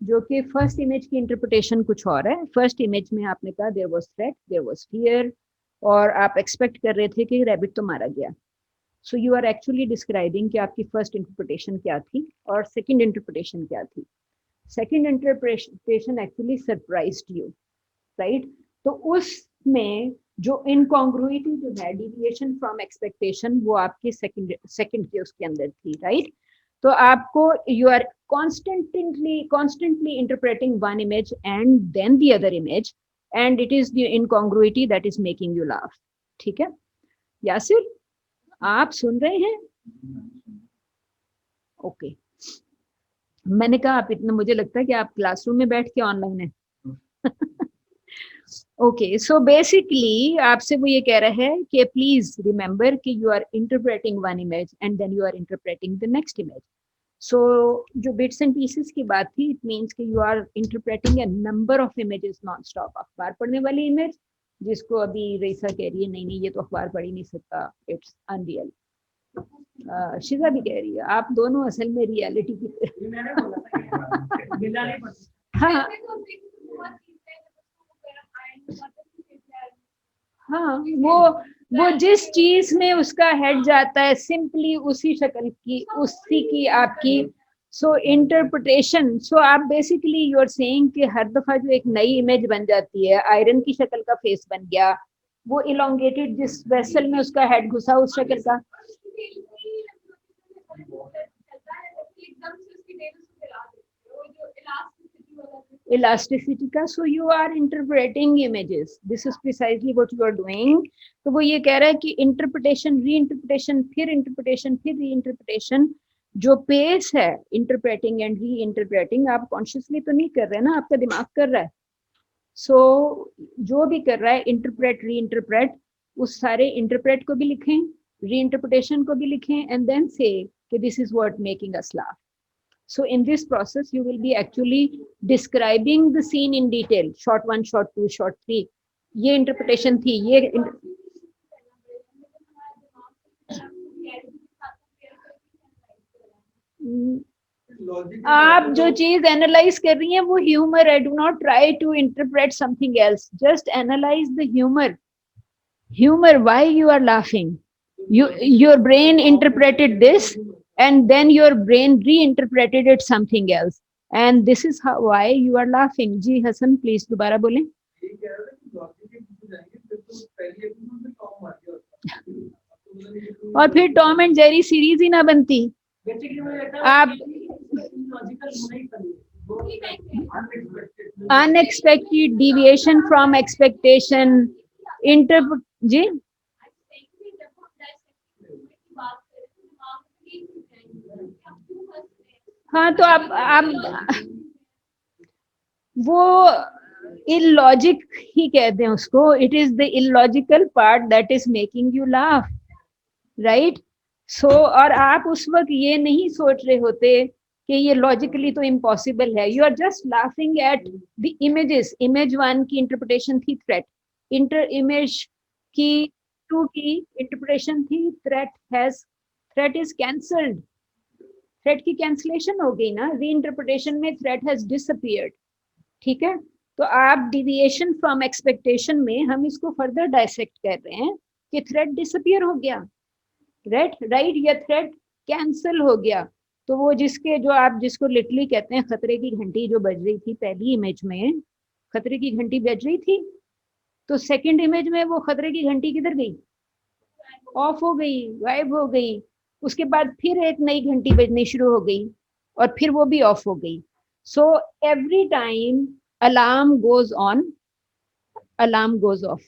Speaker 1: जो कि फर्स्ट इमेज की इंटरप्रिटेशन कुछ और है। फर्स्ट इमेज में आपने कहा there was threat, there was fear, और आप एक्सपेक्ट कर रहे थे कि रैबिट तो मारा गया। So you are actually describing कि आपकी फर्स्ट इंटरप्रिटेशन क्या थी और सेकंड इंटरप्रिटेशन क्या थी। Second interpretation actually surprised you, right. तो उसमें जो इनकॉन्ग्रुइटी जो है, डिविएशन फ्रॉम एक्सपेक्टेशन, वो आपकी सेकंड के उसके अंदर थी, राइट। तो आपको you are constantly interpreting one image and then the other image, and it is the incongruity that is making you laugh. ठीक है यासिर, आप सुन रहे हैं? ओके मैंने कहा आप इतना, मुझे लगता है कि आप क्लासरूम में बैठ के ऑनलाइन है। ओके सो बेसिकली आपसे वो ये कह रहा है कि प्लीज रिमेंबर कि you are interpreting one image and then you are interpreting the next image. So जो बिट्स एंड पीसेस की बात थी, इट मीन्स कि you are interpreting a number of images non stop. अखबार पढ़ने वाली इमेज, जिसको अभी रईसा कह रही है नहीं ये तो अखबार पढ़ ही नहीं सकता, इट्स अनरियल। शिजा भी कह रही है आप दोनों असल में रियलिटी की हाँ हाँ, वो जिस चीज में उसका हेड जाता है सिंपली उसी शक्ल की, उसी की आपकी सो इंटरप्रिटेशन। सो आप बेसिकली यू आर सेइंग कि हर दफा जो एक नई इमेज बन जाती है, आयरन की शक्ल का फेस बन गया, वो इलोंगेटेड जिस वेसल में उसका हेड घुसा उस शक्ल का, इलास्टिसिटी का। So you are interpreting images, this is precisely what you are doing. तो वो ये कह रहा है कि इंटरप्रिटेशन, री इंटरप्रिटेशन, फिर इंटरप्रिटेशन, फिर री इंटरप्रिटेशन, जो पेस है इंटरप्रेटिंग एंड री इंटरप्रेटिंग, आप कॉन्शियसली तो नहीं कर रहे ना, आपका दिमाग कर रहा है। सो जो भी कर रहा है इंटरप्रेट, री इंटरप्रेट, उस सारे इंटरप्रेट को भी लिखें, री इंटरप्रिटेशन को भी लिखें, एंड देन से कि this is what making us laugh. So in this process, you will be actually describing the scene in detail. Shot 1, shot 2, shot 3. ये interpretation थी, ये आप जो चीज एनालाइज कर रही हैं वो ह्यूमर है। Do not try to interpret something else, just analyse the humour. Humor, why you are laughing? Your brain interpreted this, and then your brain reinterpreted it something else, and this is how why you are laughing. जी Hassan please दोबारा बोलें।
Speaker 4: तो पहले episode में Tom मर गया होता।
Speaker 1: और फिर टॉम एंड जेरी सीरीज ही ना बनती।
Speaker 8: बेसिकली मुझे लगता है
Speaker 1: आप
Speaker 8: लॉजिकल होना ही चाहिए
Speaker 1: अनएक्सपेक्टेड डिविएशन फ्रॉम एक्सपेक्टेशन इंटर जी हाँ तो आप वो इलॉजिक ही कहते हैं उसको। It is the illogical part that is making you laugh, right. So और आप उस वक्त ये नहीं सोच रहे होते कि ये लॉजिकली तो इम्पॉसिबल है। You are just laughing at the images. Image 1 की इंटरप्रिटेशन थी थ्रेट, इमेज की 2 की इंटरप्रिटेशन थी थ्रेट इज कैंसल्ड, थ्रेट की कैंसलेशन हो गई ना। री इंटरप्रिटेशन में थ्रेट हैज डिसअपीयर्ड, ठीक है। तो आप डिविएशन फ्रॉम एक्सपेक्टेशन में हम इसको फर्दर डायसेक्ट कर रहे हैं कि थ्रेट डिसअपीयर हो गया, राइट, या थ्रेट कैंसिल हो गया। तो वो जिसके जो आप जिसको लिटरली कहते हैं खतरे की घंटी जो बज रही थी पहली इमेज में, खतरे की घंटी बज रही थी, तो सेकंड इमेज में वो खतरे की घंटी किधर गई? ऑफ हो गई, गायब हो गई। उसके बाद फिर एक नई घंटी बजनी शुरू हो गई और फिर वो भी ऑफ हो गई। So every time alarm goes on, alarm goes off,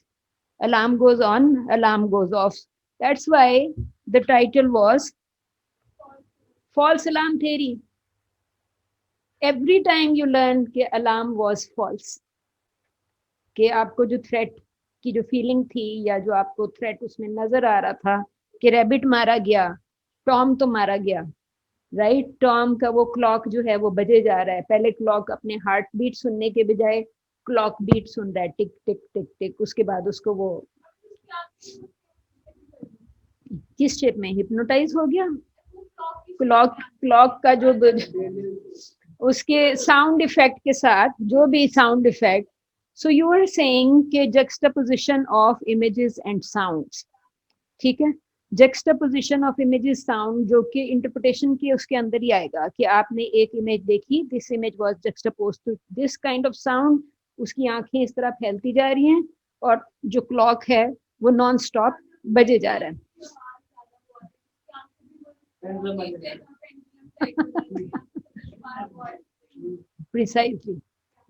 Speaker 1: alarm goes on, alarm goes off. That's why the title was false alarm theory. Every time you learn कि alarm was false, कि आपको जो threat की जो feeling थी या जो आपको थ्रेट उसमें नजर आ रहा था कि रैबिट मारा गया, टॉम तो मारा गया, राइट। टॉम का वो क्लॉक जो है वो बजे जा रहा है। पहले क्लॉक अपने हार्ट बीट सुनने के बजाय क्लॉक बीट सुन रहा है, टिक टिक टिक टिक। उसके बाद उसको वो किस शेप में हिप्नोटाइज हो गया। क्लॉक का जो उसके साउंड इफेक्ट के साथ, जो भी sound effect. So you are saying कि juxtaposition of images and sounds, ठीक है। जक्सटापोजिशन ऑफ इमेजेस साउंड जो कि इंटरप्रिटेशन की उसके अंदर ही आएगा कि आपने एक इमेज देखी, this image was juxtaposed to this kind of sound. उसकी आंखें इस तरह फैलती जा रही हैं और जो क्लॉक है वो नॉन स्टॉप बजे जा रहा है। Precisely,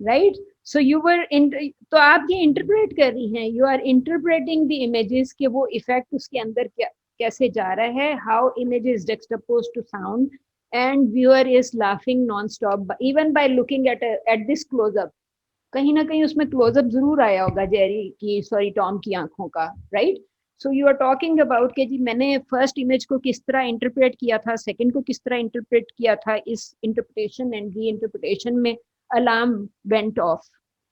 Speaker 1: right. So you were तो आप ये इंटरप्रेट कर रही हैं, you are interpreting the images के वो इफेक्ट उसके अंदर क्या कैसे जा रहा है, how image is juxtaposed to sound and viewer is laughing non-stop even by looking at this close-up। कहीं ना कहीं उसमें क्लोजअप जरूर आया होगा जेरी की, सॉरी टॉम की आंखों का, right. So you are talking about कि जी मैंने फर्स्ट इमेज को किस तरह इंटरप्रेट किया था, सेकंड को किस तरह इंटरप्रेट किया था। इस इंटरप्रिटेशन एंड री इंटरप्रिटेशन में alarm went of,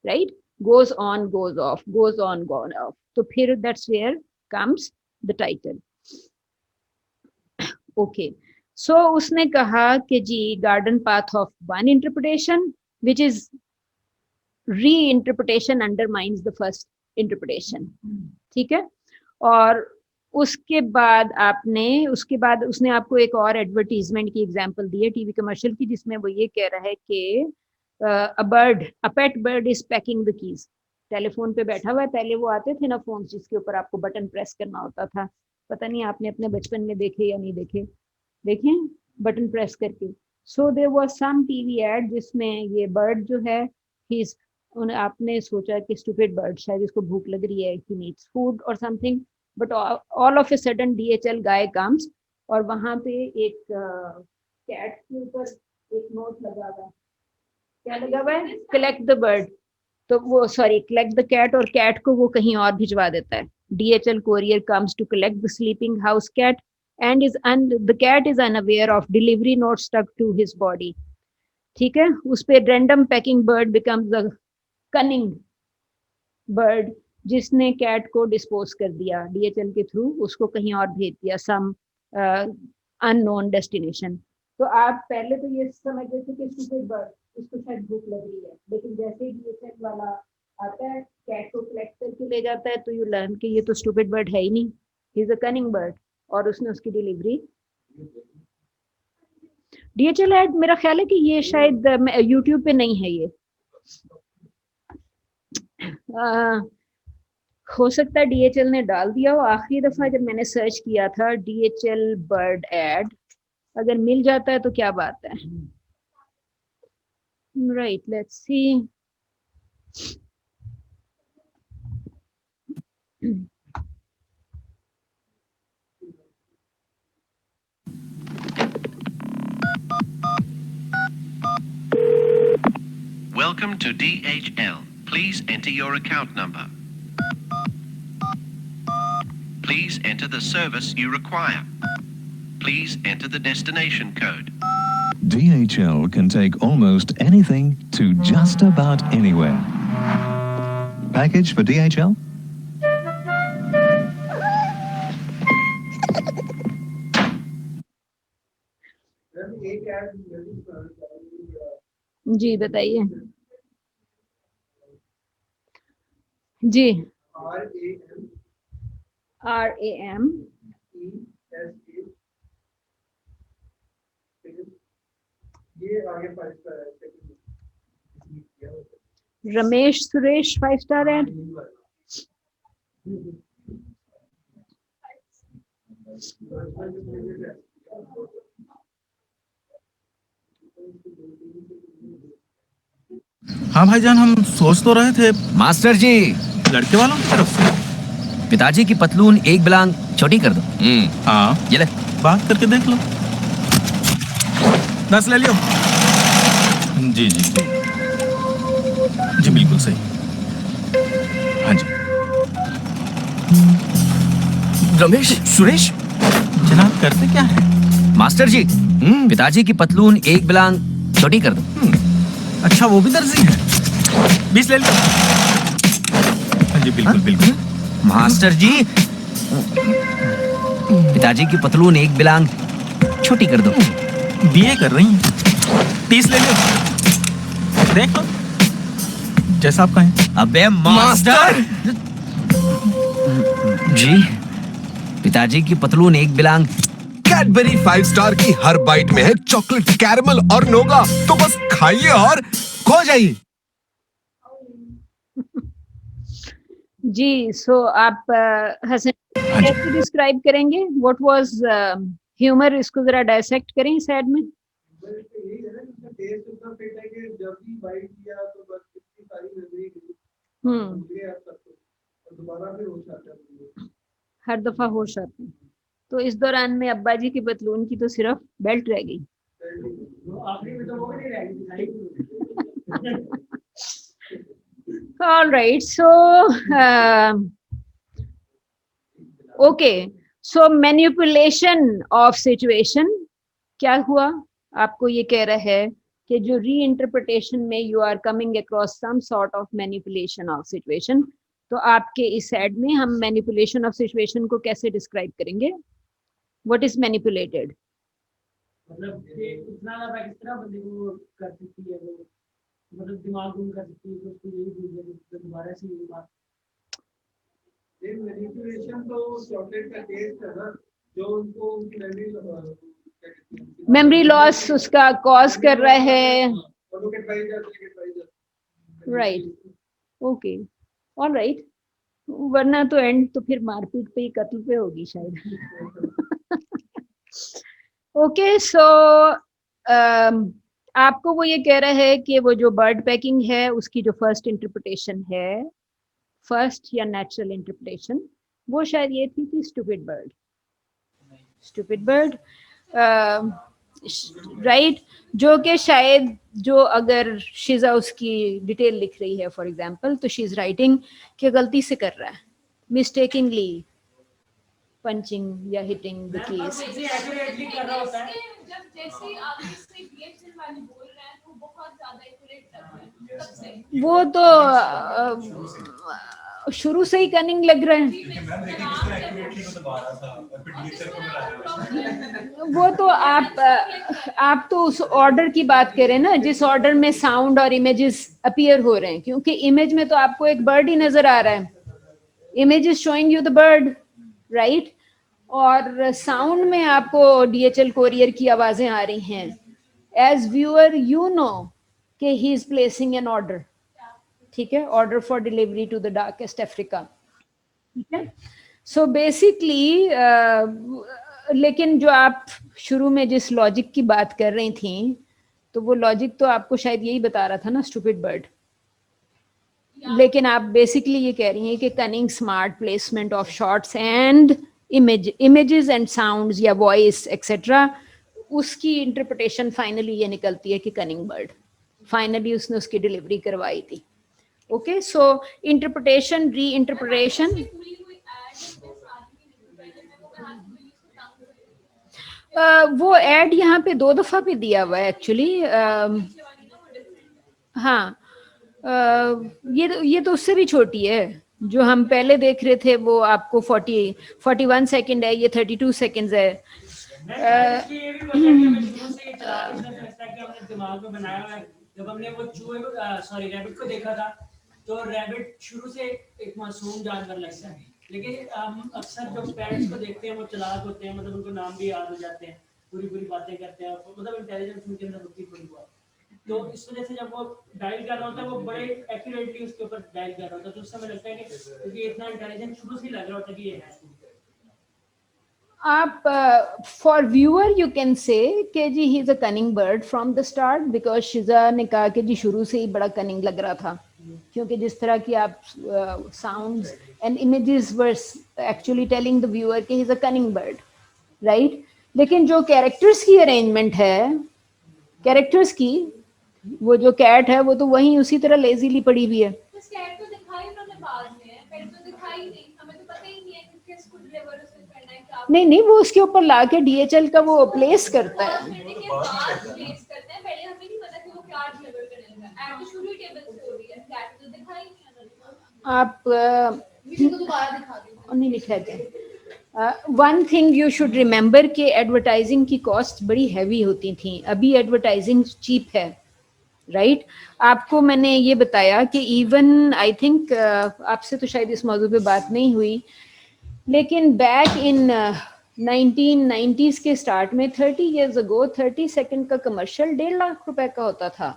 Speaker 1: right, goes on goes off, goes on goes off। तो फिर that's where comes the title। Okay, so उसने कहा कि जी garden path of one interpretation which is reinterpretation undermines the first interpretation, ठीक है। और उसके बाद उसने आपको एक और एडवर्टीजमेंट की एग्जांपल दी है टीवी कमर्शियल की, जिसमें वो ये कह रहा है कि a pet bird is pecking the keys। Telephone पे बैठा हुआ है, पहले वो आते थे ना फोन जिसके ऊपर आपको बटन प्रेस करना होता था, पता नहीं आपने अपने बचपन में देखे या नहीं देखे, देखें बटन प्रेस करके। So there was some TV ad जिसमें ये बर्ड जो है आपने सोचा कि स्टूपिड बर्ड, शायद इसको भूख लग रही है, ही नीड्स फूड और something, but all of a sudden DHL guy comes और वहां पे एक कैट के ऊपर एक नोट लगा हुआ है, क्या लगा हुआ है, कलेक्ट द बर्ड। तो वो सॉरी कलेक्ट द कैट, और कैट को वो कहीं और भिजवा देता है। DHL courier comes to collect the sleeping house cat and the cat is unaware of delivery note stuck to his body। ठीक है, उस पे random pecking bird becomes a cunning bird जिसने कैट को डिस्पोज कर दिया DHL के through, उसको कहीं और भेज दिया some unknown destination। तो आप पहले तो ये समझ रहे थे कि stupid bird, इसको शायद भूख लग रही है, लेकिन जैसे ही DHL वाला आता है कैट को कलेक्ट करके ले जाता है तो यू लर्न कि ये तो स्टूपिड बर्ड है ही नहीं, ही इज अ कनिंग बर्ड, और उसने उसकी डिलीवरी। DHL एड मेरा ख्याल है कि ये शायद YouTube पे नहीं है ये, हो सकता है DHL ने डाल दिया हो। आखिरी दफा जब मैंने सर्च किया था DHL बर्ड एड, अगर मिल जाता है तो क्या बात है। Right, let's see.
Speaker 10: Welcome to DHL. Please enter your account number. Please enter the service you require. Please enter the destination code.
Speaker 11: DHL can take almost anything to just about anywhere. Package for DHL?
Speaker 4: एक ad
Speaker 1: जी बताइए। जी RAM
Speaker 4: ये आगे 5 star है।
Speaker 1: Ramesh Suresh 5 star ad.
Speaker 12: हाँ भाईजान, हम सोच तो रहे थे
Speaker 13: मास्टर जी,
Speaker 12: लड़के वालों की तरफ से
Speaker 13: पिताजी की पतलून एक बिलांग छोटी कर दो।
Speaker 12: हाँ,
Speaker 13: ये ले,
Speaker 12: बात करके देख लो। 10 ले लियो। जी जी जी जी, बिल्कुल सही। हाँ जी।
Speaker 13: रमेश, सुरेश,
Speaker 12: जनाब करते क्या है?
Speaker 13: मास्टर जी, पिताजी की पतलून एक बिलांग छोटी कर दो।
Speaker 12: अच्छा, वो भी दर्जी है। 20 ले लियो। हाँ जी, बिल्कुल बिल्कुल।
Speaker 13: मास्टर जी, पिताजी की पतलून एक बिलांग छोटी कर दो।
Speaker 12: BA कर रही हैं। 30 ले लियो। देख लो, जैसा आप कहें।
Speaker 13: अबे मास्टर जी, पिताजी की पतलून एक बिलांग।
Speaker 14: कैडबरी 5 स्टार की हर बाइट में है चॉकलेट, कैरमल और नोगा, तो बस खाइए और खो जाइए।
Speaker 1: जी, सो आप हसन कैसे डिस्क्राइब करेंगे? What was humour? इसको जरा डायसेक्ट करें इस ऐड में।
Speaker 4: यही है ना, इसका टेस्ट उतना फिट है कि जब भी बाइट किया तो बस इतनी सारी मेमोरी गई आप सबको, और दोबारा फिर होश आता है।
Speaker 1: हर दफा होश आता है। तो इस दौरान में अब्बा जी की पतलून की तो सिर्फ बेल्ट रह गई।
Speaker 8: आखिरी में तो वो भी नहीं रहेगी।
Speaker 1: All right, so okay, so manipulation of situation क्या हुआ? आपको ये कह रहा है कि जो reinterpretation में you are coming across some sort of manipulation of situation, तो आपके इस ऐड में हम manipulation of situation को कैसे describe करेंगे? What is manipulated?
Speaker 8: मतलब इतना ज्यादा किस तरह बंदे को कर सकती है वो, मतलब दिमाग गुम कर सकती है, तो उसको यही भूल जाए तो दोबारा से यही बात।
Speaker 4: ये मैनिपुलेशन तो चॉकलेट का टेस्ट है ना, जो उनको उनकी
Speaker 1: मेमोरी लॉस उसका कॉज कर रहा है। Right, okay, all right. वरना तो एंड तो फिर मारपीट पे ही, कत्ल पे होगी शायद। ओके, सो आपको वो ये कह रहा है कि वो जो बर्ड पैकिंग है उसकी जो फर्स्ट इंटरप्रिटेशन है, फर्स्ट या नेचुरल इंटरप्रिटेशन, वो शायद ये थी कि stupid bird, stupid bird, right. जो कि शायद जो अगर शीजा उसकी डिटेल लिख रही है फॉर एग्जांपल, तो शी इज राइटिंग कि गलती से कर रहा है, मिस्टेकिंगली पंचिंग या हिटिंग द कीज।
Speaker 8: एक्यूरेटली कर रहा होता है।
Speaker 9: जब जैसे आप इससे DHL वाले बोल रहे हैं तो बहुत ज्यादा एक्यूरेट लग रहा है तब से।
Speaker 1: वो तो शुरू से ही कनिंग लग रहा है। वो तो आप तो उस ऑर्डर की बात कर रहे हैं ना, जिस ऑर्डर में साउंड और इमेजेस अपीयर हो रहे हैं, क्योंकि इमेज में तो आपको एक बर्ड ही नजर आ रहा है। Image is showing you the bird, right, और साउंड में आपको DHL कोरियर की आवाजें आ रही हैं। एज व्यूअर यू नो कि he is placing an order, ठीक है, order for delivery to the darkest Africa. ठीक है। सो बेसिकली लेकिन जो आप शुरू में जिस लॉजिक की बात कर रही थी, तो वो लॉजिक तो आपको शायद यही बता रहा था ना, स्टूपिड बर्ड। लेकिन आप बेसिकली ये कह रही हैं कि cunning smart placement of shots and images and sounds या वॉइस एक्सेट्रा, उसकी इंटरप्रिटेशन फाइनली ये निकलती है कि कनिंग बर्ड। फाइनली उसने उसकी डिलीवरी करवाई थी। ओके, सो इंटरप्रिटेशन, री इंटरप्रिटेशन। वो एड यहाँ पे 2 दफा पे दिया हुआ है एक्चुअली। हाँ, ये तो उससे भी छोटी है। जो हम पहले देख रहे थे वो आपको 41 सेकंड है, ये 32 सेकंड्स है।
Speaker 8: दिमाग में बनाया हुआ है। जब हमने वो चूहे को रैबिट को देखा था, तो रैबिट शुरू से एक मासूम जानवर लगता है, लेकिन हम अक्सर जो पेरेंट्स को देखते हैं वो चालाक होते हैं, मतलब उनको नाम भी याद हो जाते हैं, पूरी पूरी बातें करते हैं, मतलब इंटेलिजेंस उनके अंदर होती है थोड़ी बहुत। तो इस वजह से जब वो डायल कर रहा होता है, वो बड़े एक्यूरेटली उसके ऊपर डायल कर रहा होता है, तो उस समय लगता है कि क्योंकि इतना इंटेलिजेंट शुरू से ही लग रहा होता है कि ये है।
Speaker 1: आप for viewer you can say कि जी he is a cunning bird from the start, because Shiza ने कहा कि जी शुरू से ही बड़ा कनिंग लग रहा था, क्योंकि जिस तरह की आप sounds and images were actually telling the viewer कि he is a cunning bird, right. लेकिन जो कैरेक्टर्स की अरेंजमेंट है, कैरेक्टर्स की, वो जो कैट है वो तो वहीं उसी तरह लेजीली पड़ी हुई है।
Speaker 9: कैट तो दिखाई उन्होंने बाद में, पेट तो दिखाई नहीं, हमें तो पता ही नहीं है कि किसको डिलीवर उसने करना है, क्या
Speaker 1: नहीं, वो उसके ऊपर लाके DHL का वो प्लेस करता है।
Speaker 9: प्लेस करते हैं, पहले हमें नहीं पता कि वो क्या डिलीवर करेगा। ऐड तो शुरू ही टेबल से हो रही है, कैट तो दिखाई नहीं।
Speaker 1: आप
Speaker 9: मुझे तो दोबारा दिखा दो।
Speaker 1: नहीं लिखा है। One thing you should remember कि एडवर्टाइजिंग की कॉस्ट बड़ी हैवी होती थी, अभी एडवर्टाइजिंग चीप है, राइट। आपको मैंने ये बताया कि इवन आई थिंक आपसे तो शायद इस मौजू पे बात नहीं हुई, लेकिन बैक इन 1990s के स्टार्ट में 30 years ago 30 सेकंड का कमर्शियल 1.5 लाख रुपए का होता था।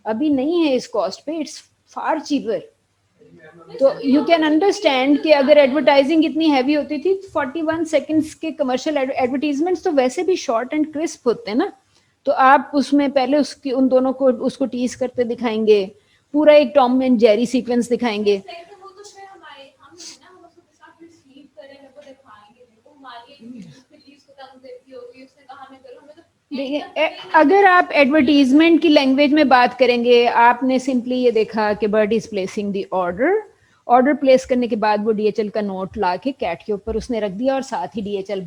Speaker 1: अभी नहीं है इस कॉस्ट पे, इट्स फार चीपर। तो यू कैन अंडरस्टैंड कि अगर एडवर्टाइजिंग इतनी हैवी होती थी, 41 सेकंड्स के कमर्शियल एडवर्टीजमेंट्स तो वैसे भी शॉर्ट एंड क्रिस्प होते हैं ना, तो आप उसमें पहले उसकी उन दोनों को उसको टीज करते दिखाएंगे, पूरा एक टॉम एंड जेरी सीक्वेंस दिखाएंगे। अगर आप एडवर्टीजमेंट की लैंग्वेज में बात करेंगे, आपने सिंपली ये देखा कि bird is placing the order place करने के बाद वो DHL का नोट ला के कैट के ऊपर उसने रख दिया, और साथ ही DHL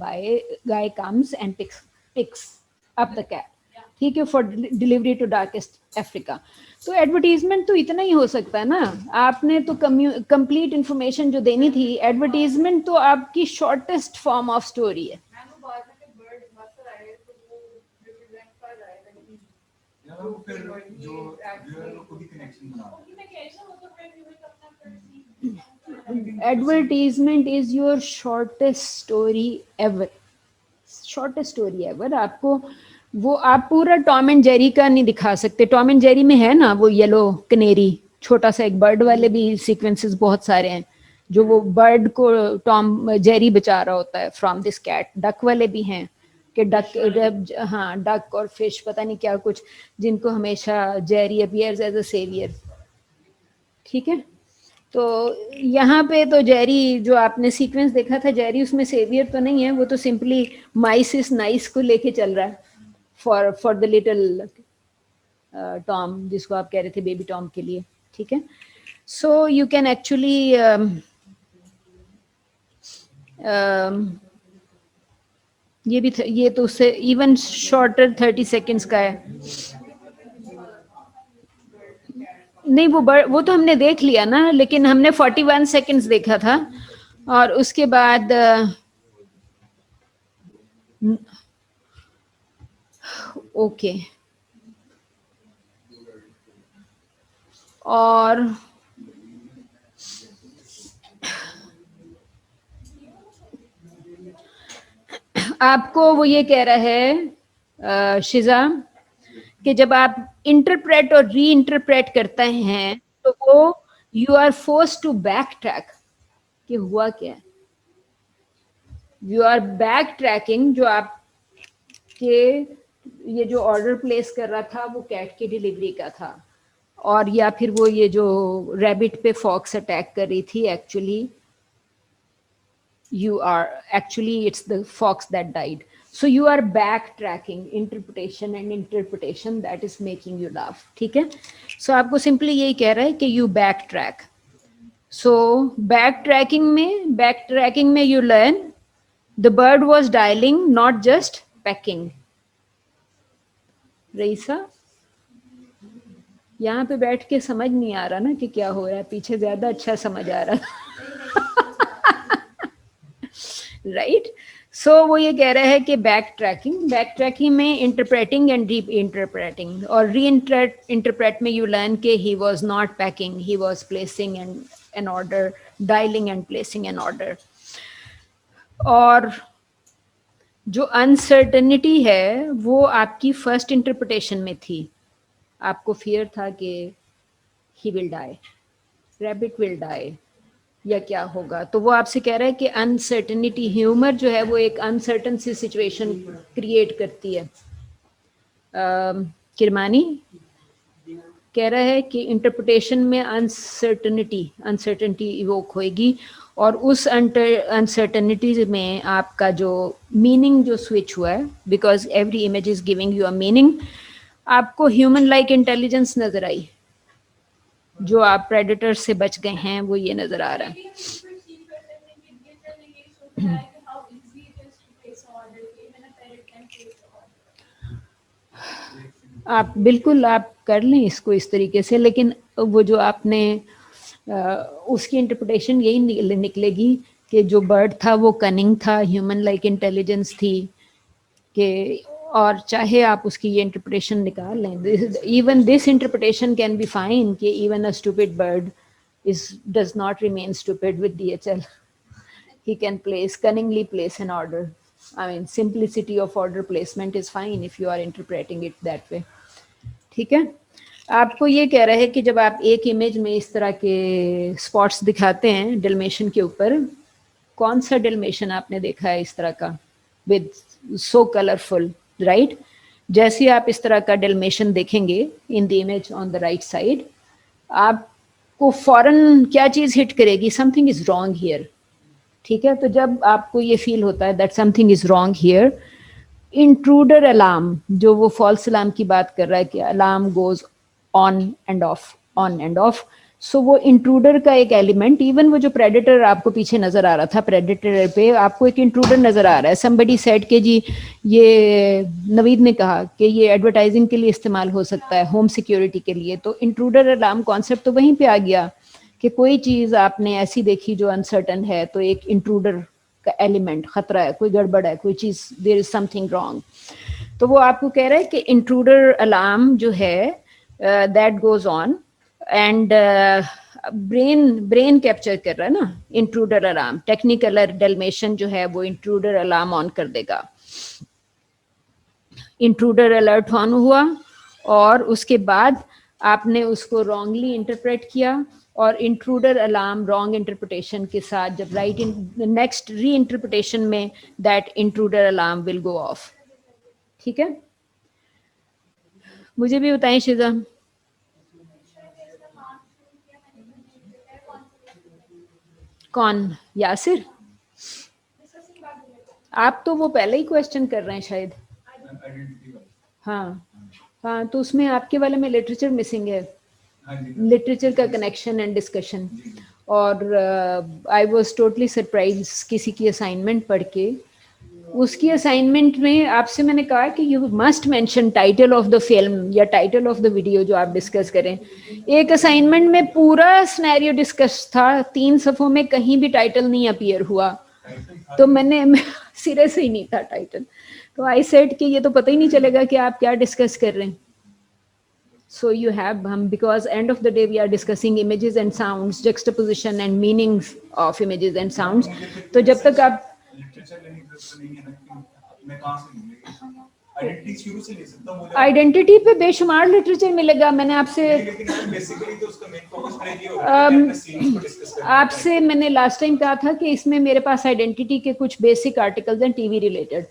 Speaker 1: guy comes and picks up the cat, ठीक है, for delivery to darkest Africa. तो एडवर्टीजमेंट तो इतना ही हो सकता है ना। आपने तो कंप्लीट इंफॉर्मेशन जो देनी थी, एडवर्टीजमेंट तो आपकी शॉर्टेस्ट फॉर्म ऑफ स्टोरी है। Advertisement is your shortest story ever. आपको वो आप पूरा टॉम एंड जेरी का नहीं दिखा सकते। टॉम एंड जेरी में है ना वो येलो कनेरी, छोटा सा एक बर्ड वाले भी सीक्वेंसेस बहुत सारे हैं, जो वो बर्ड को टॉम जेरी बचा रहा होता है फ्रॉम दिस कैट। डक वाले भी हैं कि डक, हाँ, डक और फिश, पता नहीं क्या कुछ, जिनको हमेशा Jerry appears as a saviour, ठीक है। तो यहाँ पे तो जेरी जो आपने सीक्वेंस देखा था, जेरी उसमें सेवियर तो नहीं है, वो तो सिंपली माइस इज नाइस को लेके चल रहा है फॉर द लिटिल टॉम, जिसको आप कह रहे थे बेबी टॉम के लिए, ठीक है। सो यू कैन एक्चुअली ये तो उससे इवन शॉर्टर 30 सेकेंड्स का है। नहीं, वो तो हमने देख लिया ना, लेकिन हमने 41 सेकेंड्स देखा था, और उसके बाद ओके, और आपको वो ये कह रहा है शिजा कि जब आप इंटरप्रेट और री इंटरप्रेट करते हैं तो वो you are force to back track, कि हुआ क्या है. यू आर बैक ट्रैकिंग, जो आप के ये जो ऑर्डर प्लेस कर रहा था वो कैट की डिलीवरी का था, और या फिर वो ये जो रैबिट पे फॉक्स अटैक कर रही थी, actually it's the fox that died. So you are backtracking interpretation, and interpretation that is making you laugh. ठीक है. So आपको simply यही कह रहा है कि you backtrack. So backtracking में you learn the bird was dialing, not just pecking. Raisa, यहाँ पे बैठ के समझ नहीं आ रहा ना कि क्या हो रहा है, पीछे ज्यादा अच्छा समझ आ रहा है. राइट. सो वो ये कह रहा है कि बैकट्रैकिंग में इंटरप्रेटिंग एंड री इंटरप्रेटिंग, और री इंटरप्रेट में यू लर्न के he was not packing, he was placing an order, dialling and placing an order. और जो अनसर्टेनिटी है वो आपकी फर्स्ट इंटरप्रिटेशन में थी. आपको फियर था कि he will die, rabbit will die, या क्या होगा. तो वो आपसे कह रहा है कि अनसर्टेनिटी, ह्यूमर जो है वो एक अनसर्टन सी सिचुएशन क्रिएट करती है. किरमानी कह रहा है कि इंटरप्रिटेशन में अनसर्टेनिटी इवोक होएगी, और उस अनसर्टेनिटी में आपका जो मीनिंग जो स्विच हुआ है, because every image is giving you a meaning. आपको ह्यूमन लाइक इंटेलिजेंस नजर आई, जो आप प्रेडेटर से बच गए हैं, वो ये नजर आ रहा है. आप बिल्कुल आप कर लें इसको इस तरीके से, लेकिन वो जो आपने उसकी इंटरप्रिटेशन यही निकलेगी कि जो बर्ड था वो कनिंग था, ह्यूमन लाइक इंटेलिजेंस थी, कि और चाहे आप उसकी ये इंटरप्रिटेशन निकाल लें, even this interpretation can be fine कि even a stupid bird does not remain stupid with DHL. He can cunningly place an order. I mean, simplicity of order placement is fine if you are interpreting it that way. ठीक है. आपको ये कह रहा है कि जब आप एक इमेज में इस तरह के स्पॉट्स दिखाते हैं डलमेशन के ऊपर, कौन सा डलमेशन आपने देखा है इस तरह का विद सो कलरफुल, राइट? जैसे आप इस तरह का डलमेशन देखेंगे in the image on the right side, आपको फौरन क्या चीज़ हिट करेगी? Something is wrong here. ठीक है. तो जब आपको ये फील होता है that something is wrong here, intruder alarm, जो वो फॉल्स अलार्म की बात कर रहा है कि alarm goes on and off, so वो इंट्रूडर का एक एलिमेंट, इवन वो जो प्रेडेटर आपको पीछे नजर आ रहा था, प्रेडेटर पे आपको एक इंट्रूडर नजर आ रहा है. समबडी सेड के जी, ये नवीद ने कहा कि ये एडवर्टाइजिंग के लिए इस्तेमाल हो सकता है, होम सिक्योरिटी के लिए. तो इंट्रूडर अलार्म कॉन्सेप्ट तो वहीं पे आ गया कि कोई चीज़ आपने ऐसी देखी जो अनसर्टन है, तो एक इंट्रूडर का एलिमेंट, खतरा है, कोई गड़बड़ है, कोई चीज़, देयर इज समथिंग रॉन्ग. तो वो आपको कह रहा है कि इंट्रूडर अलार्म जो है that goes on, and brain capture कर रहा है ना इंट्रूडर अलार्म. टेक्निकलर डलमेशन जो है वो इंट्रूडर अलार्म ऑन कर देगा. इंट्रूडर अलर्ट ऑन हुआ, और उसके बाद आपने उसको रॉन्गली इंटरप्रेट किया, और इंट्रूडर अलार्म रॉन्ग इंटरप्रिटेशन के साथ जब राइट इन नेक्स्ट री इंटरप्रिटेशन में that intruder alarm will go of. ठीक है. मुझे भी बताएं शिजा. कौन? यासिर? आप तो वो पहले ही क्वेश्चन कर रहे हैं शायद. हाँ हाँ, तो उसमें आपके वाले में लिटरेचर मिसिंग है, लिटरेचर का कनेक्शन एंड डिस्कशन. और आई वॉज टोटली सरप्राइज किसी की असाइनमेंट पढ़ के. उसकी असाइनमेंट में आपसे मैंने कहा कि you must mention title of the film या टाइटल ऑफ द वीडियो जो आप डिस्कस करें. एक असाइनमेंट में पूरा सिनेरियो डिस्कस था, 3 सफ़ों में कहीं भी टाइटल नहीं अपीयर हुआ. तो मैंने सिरे से ही नहीं था टाइटल. तो आई सेड कि ये तो पता ही नहीं चलेगा कि आप क्या डिस्कस कर रहे हैं. So you have because end of the day we are discussing images and sounds, juxtaposition and meanings of images and sounds. तो जब तक आप
Speaker 4: आइडेंटिटी शुरू से नहीं सकता मुझे
Speaker 1: आइडेंटिटी पे बेशुमार लिटरेचर मिलेगा। मैंने आपसे
Speaker 4: बेसिकली तो उसका मेन फोकस रहेगी अपने सीन्स को डिस्कस करना।
Speaker 1: आपसे मैंने लास्ट टाइम कहा था कि इसमें मेरे पास आइडेंटिटी के कुछ बेसिक आर्टिकल्स हैं टीवी रिलेटेड,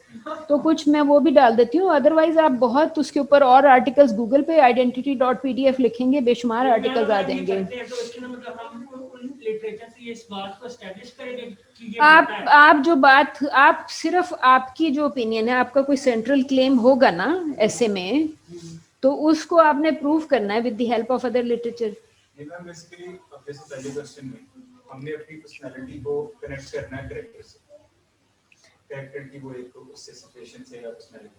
Speaker 1: तो कुछ मैं वो भी डाल देती हूँ। अदरवाइज आप बहुत उसके ऊपर और आर्टिकल्स गूगल पे identity.pdf लिखेंगे, बेशुमार आर्टिकल्स आ जाएंगे। आप जो बात, आप सिर्फ आपकी जो ओपिनियन है, आपका कोई सेंट्रल क्लेम होगा ना ऐसे में, तो उसको आपने प्रूव करना है with the help of other literature.
Speaker 4: ये मैम बेसिकली अब जैसे पहले क्वेश्चन में हमने अपनी पर्सनालिटी को कनेक्ट करना है कैरेक्टर से, कैरेक्टर की वो एक उससे सिचुएशन से या पर्सनालिटी,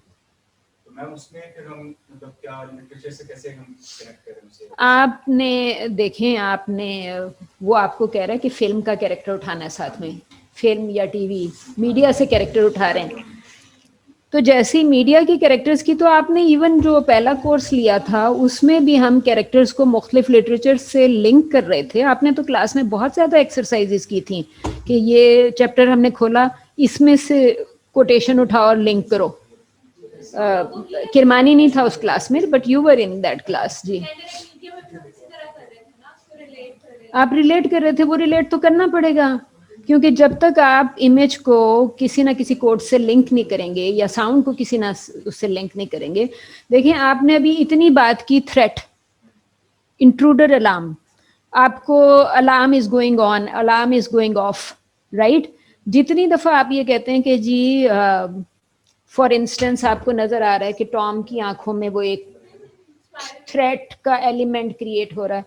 Speaker 4: तो मैम उसमें फिर हम मतलब क्या लिटरेचर से कैसे हम कनेक्ट करें उसे?
Speaker 1: आपने देखें, आपने वो आपको कह रहा है कि फिल्म का कैरेक्टर उठाना है, साथ में फिल्म या टीवी मीडिया से कैरेक्टर उठा रहे हैं, तो जैसे ही मीडिया की कैरेक्टर्स की, तो आपने इवन जो पहला कोर्स लिया था उसमें भी हम कैरेक्टर्स को मुख्तलिफ लिटरेचर से लिंक कर रहे थे। आपने तो क्लास में बहुत ज़्यादा एक्सरसाइजेस की थी कि ये चैप्टर हमने खोला, इसमें से कोटेशन उठाओ और लिंक करो। किरमानी नहीं था उस क्लास में, but you were in that class. जी, आप रिलेट कर रहे थे, वो रिलेट तो करना पड़ेगा, क्योंकि जब तक आप इमेज को किसी ना किसी कोड से लिंक नहीं करेंगे या साउंड को किसी ना उससे लिंक नहीं करेंगे। देखिए, आपने अभी इतनी बात की थ्रेट, इंट्रूडर अलार्म, आपको alarm is going on, alarm is going of, right. जितनी दफ़ा आप ये कहते हैं कि जी फॉर इंस्टेंस आपको नज़र आ रहा है कि टॉम की आंखों में वो एक थ्रेट का एलिमेंट क्रिएट हो रहा है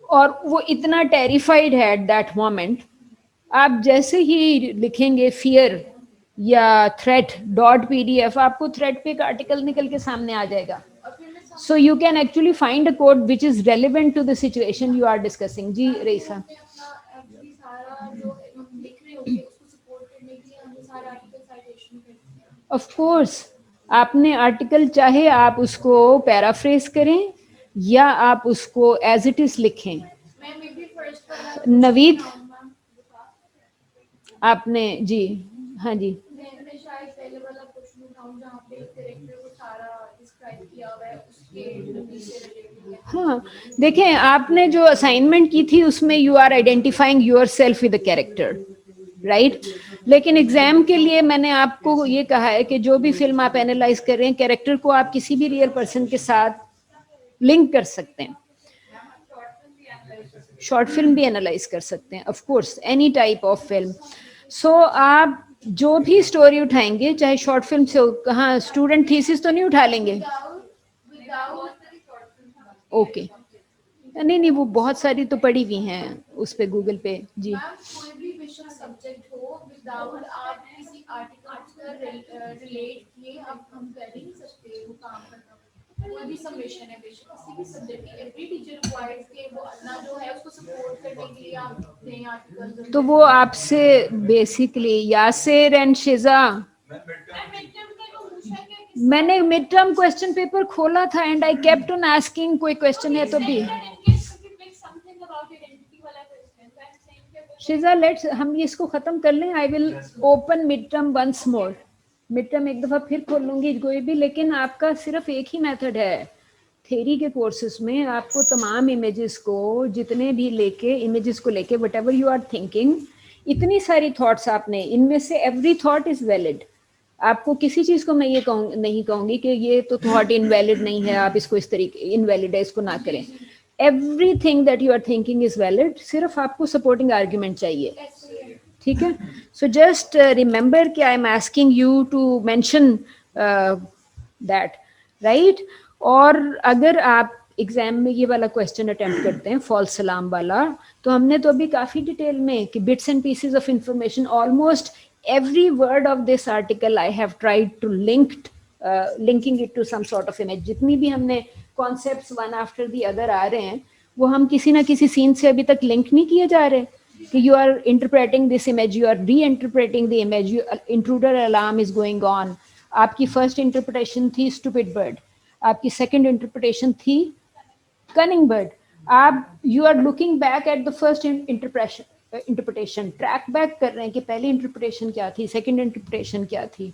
Speaker 1: और वो इतना टेरिफाइड है एट दैट मोमेंट, आप जैसे ही लिखेंगे फियर या थ्रेट .pdf, आपको थ्रेट पे एक आर्टिकल निकल के सामने आ जाएगा। So you can actually find a code which is relevant to the situation you are discussing. जी रईसा, ऑफ कोर्स आपने आर्टिकल, चाहे आप उसको पैराफ्रेज करें या आप उसको एज इट इज लिखें। नवीद, आपने जी, हाँ जी, हाँ देखें, आपने जो असाइनमेंट की थी उसमें you are identifying yourself with the character, right. लेकिन एग्जाम के लिए मैंने आपको ये कहा है कि जो भी फिल्म आप एनालाइज कर रहे हैं, कैरेक्टर को आप किसी भी रियल पर्सन के साथ लिंक कर सकते हैं। शॉर्ट फिल्म भी एनालाइज कर सकते हैं, of course, any type of film. So आप जो भी स्टोरी उठाएंगे, चाहे शॉर्ट फिल्म से हो, कहाँ स्टूडेंट थीसिस तो नहीं उठा लेंगे? ओके, नहीं नहीं, वो बहुत सारी तो पड़ी हुई हैं उस पे गूगल पे। जी,
Speaker 9: कोई भी विषय सब्जेक्ट हो, विदाउट आप किसी आर्टिकल रिलेट किए आप हम कर ही नहीं सकते वो काम करना। कोई भी सबमिशन है बेशक किसी भी सब्जेक्ट की, एवरी टीचर रिक्वायर्स के वो अपना जो है उसको सपोर्ट करने के लिए आप नए आर्टिकल।
Speaker 1: तो वो आपसे बेसिकली यासिर एंड शिजा, मैंने मिड टर्म क्वेश्चन पेपर खोला था and I kept on asking, कोई क्वेश्चन है तो भी। शिजा, लेट्स हम इसको खत्म कर लें। I will open mid term once more, mid term एक दफा फिर खोल लूंगी कोई भी। लेकिन आपका सिर्फ एक ही मेथड है थ्योरी के कोर्सेज में, आपको तमाम इमेजेस को जितने भी लेके, इमेजेस को लेके whatever you are thinking, इतनी सारी थॉट्स आपने, इनमें से एवरी थॉट इज वैलिड। आपको किसी चीज़ को मैं ये नहीं कहूँगी कि ये तो थॉट इनवैलिड नहीं है, आप इसको इस तरीके, इनवैलिड है, इसको ना करें। Everything that you are thinking is valid, सिर्फ आपको सपोर्टिंग आर्ग्यूमेंट चाहिए, ठीक है। सो जस्ट रिमेंबर कि I am asking you to mention that, right. और अगर आप एग्जाम में ये वाला क्वेश्चन अटेम्प्ट करते हैं, फॉल्स अलार्म वाला, तो हमने तो अभी काफ़ी डिटेल में कि bits and pieces of information, almost every word of this article I have tried to linking it to some sort of image। जितनी भी हमने concepts one after the other आ रहे हैं, वो हम किसी ना किसी सीन से अभी तक लिंक नहीं किए जा रहे कि you are interpreting this image, you are reinterpreting the image, intruder alarm is going on। आपकी first interpretation थी stupid bird, आपकी second interpretation थी cunning bird। आप you are looking back at the first interpretation, track back कर रहे हैं कि पहली इंटरप्रिटेशन क्या थी, सेकंड इंटरप्रिटेशन क्या थी।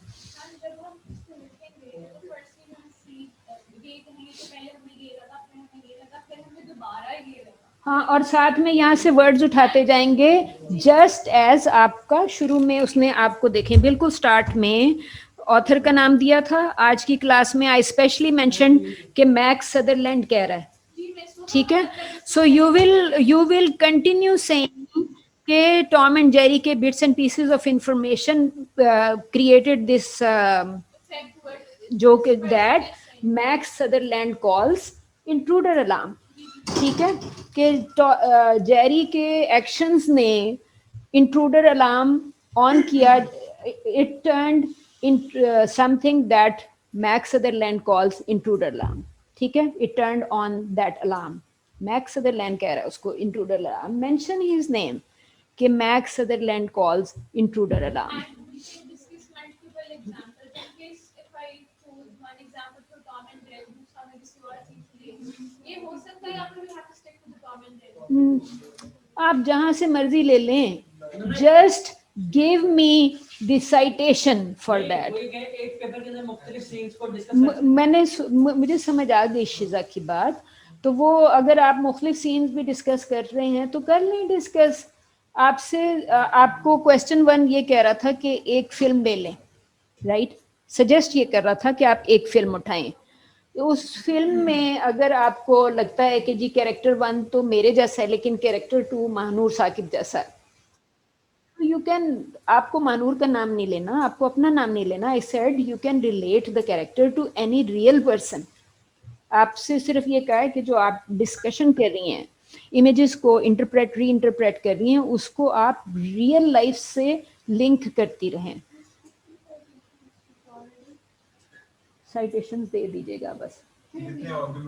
Speaker 1: हाँ, और साथ में यहाँ से वर्ड्स उठाते जाएंगे, जस्ट एज आपका शुरू में उसने आपको देखें बिल्कुल स्टार्ट में ऑथर का नाम दिया था। आज की क्लास में आई स्पेशली मेंशन कि मैक्स सदरलैंड कह रहा है, ठीक है। So you will continue saying कि टॉम एंड जेरी के bits and pieces of information created this जो कि that max Sutherland calls intruder alarm, ठीक है, कि जेरी के एक्शंस ने इंट्रूडर अलार्म ऑन किया, it turned in something that max Sutherland calls intruder alarm, ठीक है, it turned on that alarm. Max Sutherland कह रहा है उसको intruder alarm, mention his name कि Max Sutherland calls intruder alarm. आप जहां से मर्जी ले लें, just give me the citation for that. मुझे समझ आ गई शिजा की बात, तो वो अगर आप मुख्तलिफ सीन्स भी डिस्कस कर रहे हैं तो कर लें डिस्कस। आपको क्वेश्चन 1 ये कह रहा था कि एक फिल्म ले लें, राइट, सजेस्ट ये कर रहा था कि आप एक फिल्म उठाएं। उस फिल्म में अगर आपको लगता है कि जी कैरेक्टर 1 तो मेरे जैसा है लेकिन कैरेक्टर 2 महानूर साकिब जैसा है, यू कैन, आपको महानूर का नाम नहीं लेना, आपको अपना नाम नहीं लेना। I said you can relate the character to any real person. आपसे सिर्फ ये कहा है कि जो आप डिस्कशन कर रही हैं, इमेजेस को री इंटरप्रेट कर रही हैं, उसको आप रियल लाइफ से लिंक करती रहें। साइटेशंस दे दीजिएगा बस,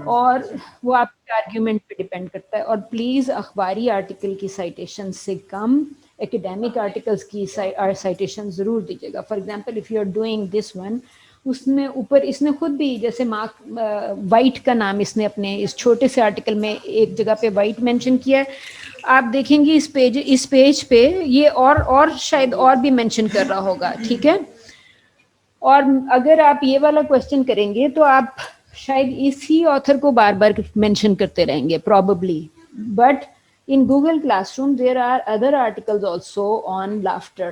Speaker 1: और वो आपके आर्ग्यूमेंट पे डिपेंड करता है। और प्लीज़ अखबारी आर्टिकल की साइटेशन से कम एकेडमिक आर्टिकल्स की साइटेशन ज़रूर दीजिएगा। For example if you are doing this one, उसमें ऊपर इसने खुद भी जैसे मार्क वाइट का नाम इसने अपने इस छोटे से आर्टिकल में एक जगह पे वाइट मेंशन किया है। आप देखेंगे इस पेज पे ये और शायद और भी मेंशन कर रहा होगा, ठीक है। और अगर आप ये वाला क्वेश्चन करेंगे तो आप शायद इसी ऑथर को बार बार मेंशन करते रहेंगे probably, but in Google Classroom there are other articles also on laughter।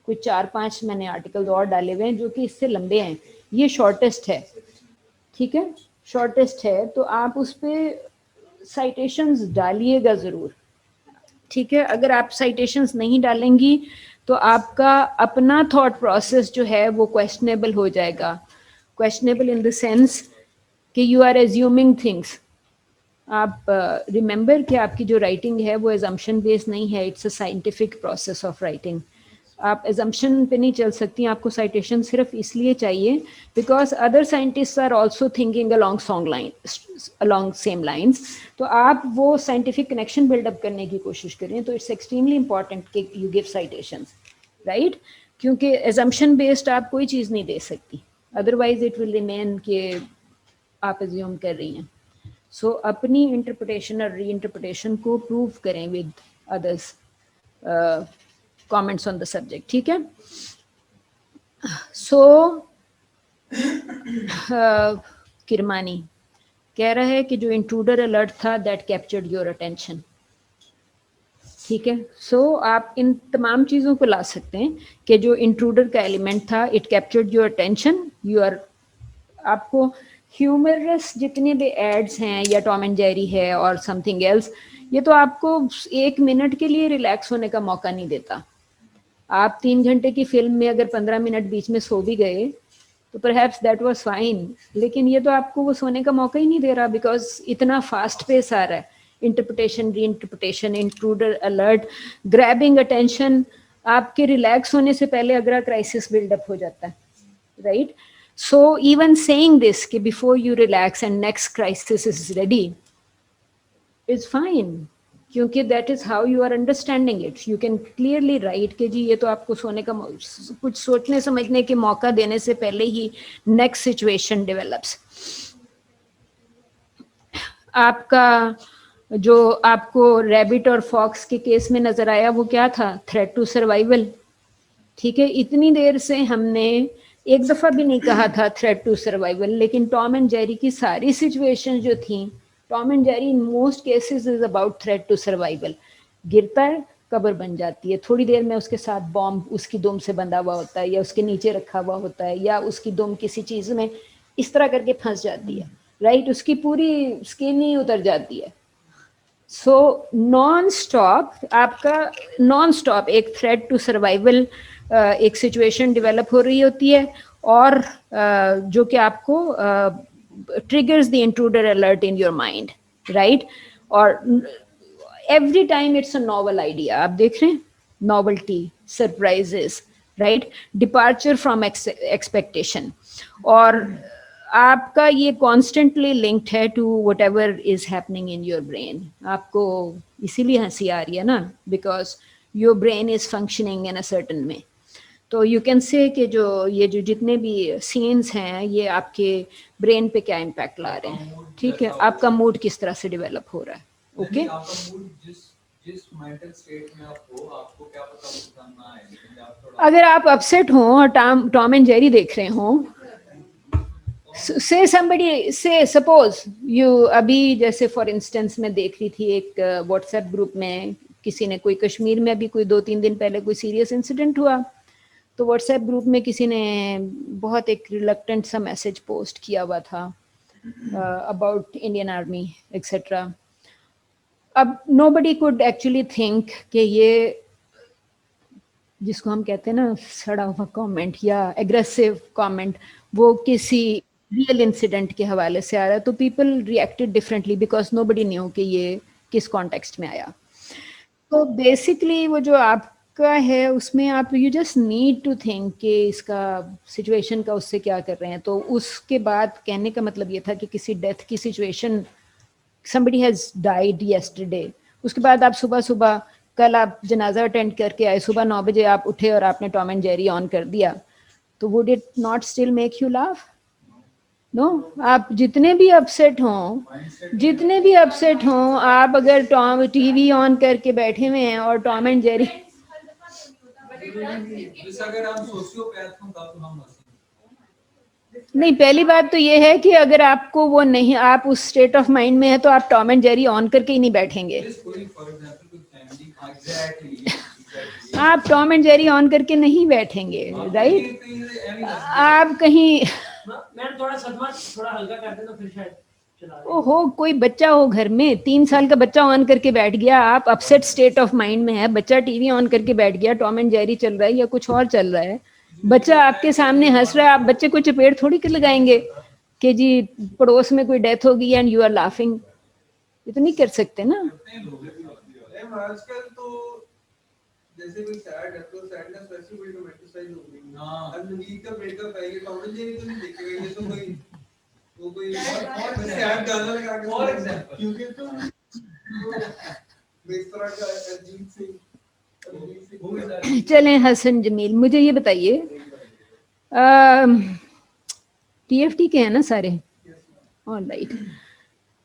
Speaker 1: कुछ 4-5 मैंने आर्टिकल्स और डाले हुए हैं जो कि इससे लंबे हैं, ये शॉर्टेस्ट है, ठीक है, शॉर्टेस्ट है, तो आप उस पर साइटेशंस डालिएगा ज़रूर, ठीक है। अगर आप साइटेशंस नहीं डालेंगी तो आपका अपना थॉट प्रोसेस जो है वो क्वेश्चनेबल हो जाएगा। क्वेश्चनेबल इन द सेंस कि यू आर एज्यूमिंग थिंग्स। आप रिमेंबर कि आपकी जो राइटिंग है वो एजम्पशन बेस्ड नहीं है, it's a scientific process of writing. आप एजम्पशन पे नहीं चल सकती, आपको साइटेशन सिर्फ इसलिए चाहिए because other scientists are also thinking along same lines. तो आप वो साइंटिफिक कनेक्शन बिल्डअप करने की कोशिश करें, तो इट्स एक्सट्रीमली इंपॉर्टेंट कि यू गिव साइटेशंस, राइट, क्योंकि एजम्पशन बेस्ड आप कोई चीज़ नहीं दे सकती, अदरवाइज इट विल रिमेन कि आप एज्यूम कर रही हैं। सो अपनी इंटरप्रिटेशन और री इंटरप्रिटेशन को प्रूव करें with others comments on the subject, ठीक है। सो किरमानी कह रहा है कि जो इंट्रूडर अलर्ट था दैट कैप्चर्ड योर अटेंशन, ठीक है। सो आप इन तमाम चीज़ों को ला सकते हैं कि जो इंट्रूडर का एलिमेंट था, इट कैप्चर्ड योर अटेंशन, आपको ह्यूमरस जितने भी एड्स हैं या टॉम एंड जेरी है और समथिंग एल्स, ये तो आपको 1 मिनट के लिए रिलैक्स होने का मौका नहीं देता। आप 3 घंटे की फिल्म में अगर 15 मिनट बीच में सो भी गए तो परहैप्स दैट वाज फाइन, लेकिन ये तो आपको वो सोने का मौका ही नहीं दे रहा बिकॉज इतना फास्ट पेस आ रहा है। Interpretation, reinterpretation, intruder alert, grabbing attention, आपके रिलैक्स होने से पहले अगला क्राइसिस बिल्डअप हो जाता है, right. So even saying this कि before you relax and next crisis is ready is fine, क्योंकि that is how you are understanding it. You can clearly write कि जी ये तो आपको सोने का कुछ सोचने समझने के मौका देने से पहले ही नेक्स्ट सिचुएशन डेवलप्स। आपका जो आपको रैबिट और फॉक्स के केस में नजर आया वो क्या था? थ्रेट टू सर्वाइवल, ठीक है। इतनी देर से हमने एक दफा भी नहीं कहा था थ्रेट टू सर्वाइवल, लेकिन टॉम एंड जेरी की सारी सिचुएशन जो थी Tom and Jerry in most cases is about threat to survival. गिरता है, कब्र बन जाती है, थोड़ी देर में उसके साथ बॉम्ब उसकी दुम से बंधा हुआ होता है, या उसके नीचे रखा हुआ होता है, या उसकी दुम किसी चीज़ में इस तरह करके फंस जाती है, राइट, उसकी पूरी स्किन ही उतर जाती है। सो नॉन स्टॉप आपका, नॉन स्टॉप एक थ्रेट टू सर्वाइवल एक सिचुएशन डेवलप हो रही होती है, और जो कि आपको triggers the intruder alert in your mind, right? और every time it's a novel idea, आप देख रहे हैं, novelty, surprises, right? Departure from expectation, और आपका ये constantly linked है to whatever is happening in your brain. आपको इसीलिए हंसी आ रही है ना, because your brain is functioning in a certain way. तो यू कैन से कि जो जितने भी सीन्स हैं ये आपके ब्रेन पे क्या इम्पैक्ट ला रहे हैं, ठीक है, आपका मूड किस तरह से डेवलप हो रहा है, ओके। अगर आप अपसेट हो और टॉम एंड जेरी देख रहे हो, से somebody से सपोज यू, अभी जैसे फॉर इंस्टेंस मैं देख रही थी एक व्हाट्सएप ग्रुप में, किसी ने कोई कश्मीर में अभी कोई 2-3 दिन पहले कोई सीरियस इंसिडेंट हुआ, तो व्हाट्सएप ग्रुप में किसी ने बहुत एक रिलक्टेंट सा मैसेज पोस्ट किया हुआ था अबाउट इंडियन आर्मी एक्सेट्रा। अब नोबडी कुड एक्चुअली थिंक कि ये जिसको हम कहते हैं ना सड़ा हुआ कमेंट या एग्रेसिव कमेंट, वो किसी रियल इंसिडेंट के हवाले से आ रहा है, तो people reacted differently because nobody knew कि ये किस कॉन्टेक्स्ट में आया। तो बेसिकली वो जो आपका है उसमें आप you just need to think कि इसका सिचुएशन का उससे क्या कर रहे हैं। तो उसके बाद कहने का मतलब ये था कि किसी डेथ की situation, somebody has died yesterday, उसके बाद आप सुबह सुबह, कल आप जनाजा अटेंड करके आए, सुबह 9 बजे आप उठे और आपने टॉम एंड जेरी ऑन कर दिया, तो would it not still make you laugh? No, आप जितने भी अपसेट हों, आप अगर टॉम टीवी ऑन करके बैठे हुए हैं और टॉम एंड जेरी, नहीं, पहली बात तो ये है कि अगर आपको वो नहीं, आप उस स्टेट ऑफ माइंड में है तो आप टॉम एंड जेरी ऑन करके ही नहीं बैठेंगे। आप टॉम एंड जेरी ऑन करके नहीं बैठेंगे, राइट? आप कहीं
Speaker 8: मैं थोड़ा सदमा थोड़ा हल्का कर दे तो फिर शायद चला।
Speaker 1: ओहो, कोई बच्चा हो घर में, 3 साल का बच्चा ऑन करके बैठ गया, आप अपसेट स्टेट ऑफ माइंड में है, बच्चा टीवी ऑन करके बैठ गया, टॉम एंड जेरी चल रहा है या कुछ और चल रहा है, बच्चा आपके सामने हंस रहा है, आप बच्चे को चपेट थोड़ी कर लगाएंगे कि जी पड़ोस में कोई डेथ होगी एंड यू आर लाफिंग। ये तो नहीं कर सकते ना।
Speaker 4: आजकल तो जैसे कोई सैड है तो सैडनेस वैसे भी रोमांटिसाइज हो गई है। हां, अंदर का ब्रेकअप है, ये टॉम एंड जेरी तो नहीं देखेगा, ये तो कोई सैड गाना लगा के फॉर एग्जांपल, क्योंकि तो इस तरह का अजीब से
Speaker 1: चलें हसन जमील, मुझे ये बताइए, टीएफटी के हैं ना सारे, ऑलराइट,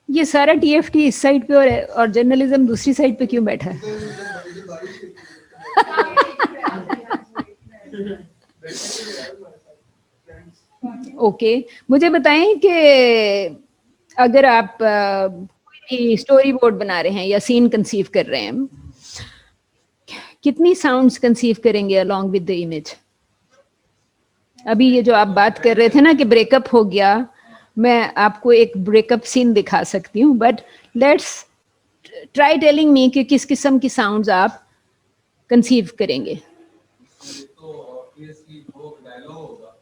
Speaker 1: ये सारा टीएफटी इस साइड पे और जर्नलिज्म दूसरी साइड पे क्यों बैठा है? ओके, मुझे बताएं कि अगर आप कोई भी स्टोरी बोर्ड बना रहे हैं या सीन कंसीव कर रहे हैं, कितनी साउंड्स कंसीव करेंगे अलोंग विद द इमेज? अभी ये जो आप बात कर रहे थे ना कि ब्रेकअप हो गया, मैं आपको एक ब्रेकअप सीन दिखा सकती हूँ, but let's try telling me कि किस किस्म की साउंड्स आप कंसीव करेंगे।
Speaker 4: तो ऑब्वियसली वो डायलॉग होगा।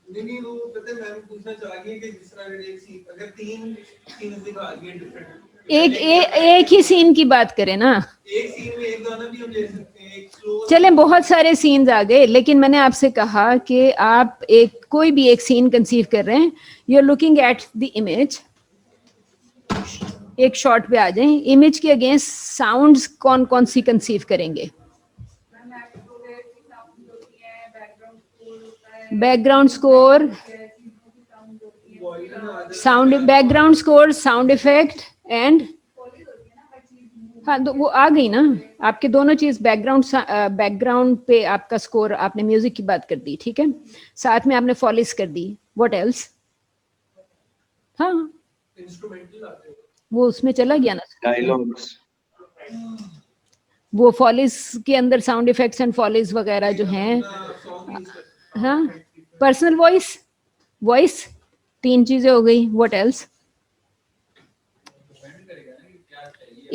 Speaker 4: नहीं, वो पता है, मैं पूछना चाहूंगी कि जिस तरह एक सीन, अगर 3 सीन्स दिखा दिए डिफरेंट,
Speaker 1: एक ही सीन की बात करें ना,
Speaker 4: एक सीन में एक गाना भी हम ले सकते हैं, एक स्लो।
Speaker 1: चलें, बहुत सारे सीन्स आ गए, लेकिन मैंने आपसे कहा कि आप कोई भी एक सीन कंसीव कर रहे हैं, you are looking at the image, एक शॉट पे आ जाएं, इमेज के अगेंस्ट साउंड्स कौन कौन सी कंसीव करेंगे? Background score, sound, background score, sound effect and, हाँ तो वो आ गई ना आपके दोनों चीज। बैकग्राउंड पे आपका स्कोर, आपने म्यूजिक की बात कर दी, ठीक है, साथ में आपने फॉलिस कर दी, व्हाट एल्स? हाँ, वो उसमें चला गया ना,
Speaker 15: डायलॉग्स।
Speaker 1: वो फॉलिस के अंदर साउंड इफेक्ट्स एंड फॉलिस वगैरह जो हैं, हाँ, पर्सनल वॉइस, वॉइस, 3 चीजें हो गई, व्हाट एल्स?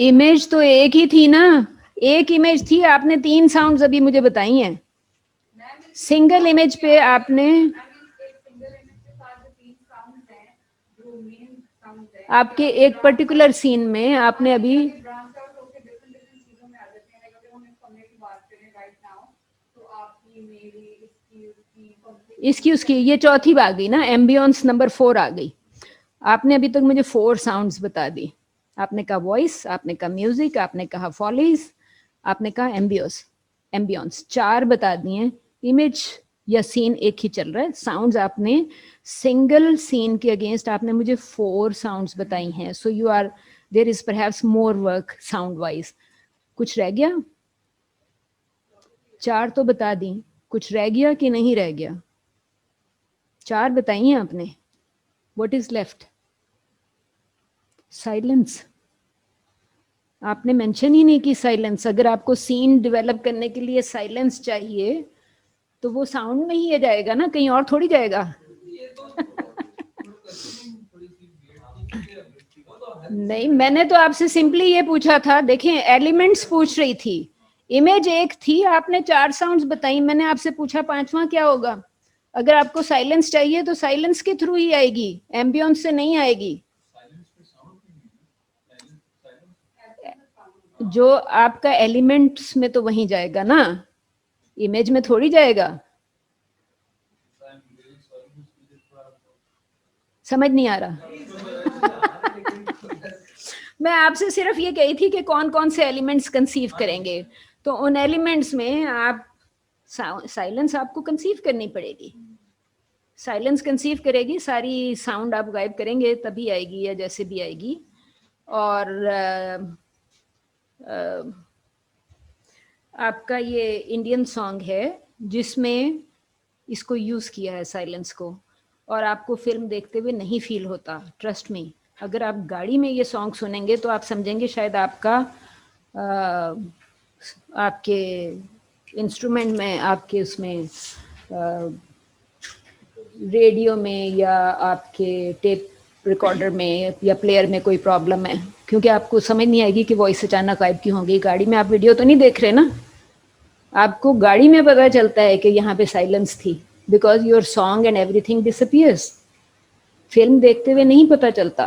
Speaker 1: इमेज तो एक ही थी ना, एक इमेज थी, आपने 3 साउंड्स अभी मुझे बताई हैं। सिंगल इमेज पे आपने, आपके एक पर्टिकुलर सीन में आपने अभी, इसकी उसकी ये चौथी आ गई ना, एम्बियंस नंबर 4 आ गई। आपने अभी तक मुझे 4 साउंड्स बता दी। आपने कहा वॉइस, आपने कहा म्यूजिक, आपने कहा फॉलीज, आपने कहा एम्बियंस, 4 बता दिए। इमेज या सीन एक ही चल रहा है। साउंड्स आपने सिंगल सीन के अगेंस्ट आपने मुझे 4 साउंड्स बताई हैं। So you are, there is perhaps more work sound wise. कुछ रह गया? 4 तो बता दी, कुछ रह गया कि नहीं रह गया? 4 बताई हैं आपने। What is left? साइलेंस। आपने मेंशन ही नहीं की साइलेंस। अगर आपको सीन डेवलप करने के लिए साइलेंस चाहिए तो वो साउंड में ही जाएगा ना, कहीं और थोड़ी जाएगा। नहीं, मैंने तो आपसे सिंपली ये पूछा था, देखें एलिमेंट्स पूछ रही थी, इमेज एक थी, आपने 4 साउंड्स बताई, मैंने आपसे पूछा 5वां क्या होगा। अगर आपको साइलेंस चाहिए तो साइलेंस के थ्रू ही आएगी, एम्बियंस से नहीं आएगी। जो आपका एलिमेंट्स में तो वहीं जाएगा ना, इमेज में थोड़ी जाएगा। समझ नहीं आ रहा। मैं आपसे सिर्फ ये कही थी कि कौन कौन से एलिमेंट्स कंसीव करेंगे, तो उन एलिमेंट्स में आप साइलेंस आपको कंसीव करनी पड़ेगी। साइलेंस कंसीव करेगी, सारी साउंड आप गायब करेंगे तभी आएगी, या जैसे भी आएगी। और आपका ये इंडियन सॉन्ग है जिसमें इसको यूज़ किया है साइलेंस को, और आपको फिल्म देखते हुए नहीं फील होता। ट्रस्ट मी, अगर आप गाड़ी में ये सॉन्ग सुनेंगे तो आप समझेंगे शायद आपका आपके इंस्ट्रूमेंट में, आपके उसमें रेडियो में या आपके टेप रिकॉर्डर में या प्लेयर में कोई प्रॉब्लम है, क्योंकि आपको समझ नहीं आएगी कि वॉइस अचानक गायब क्यों होगी। गाड़ी में आप वीडियो तो नहीं देख रहे ना, आपको गाड़ी में पता चलता है कि यहाँ पे साइलेंस थी, because your song and everything disappears. Film देखते हुए नहीं पता चलता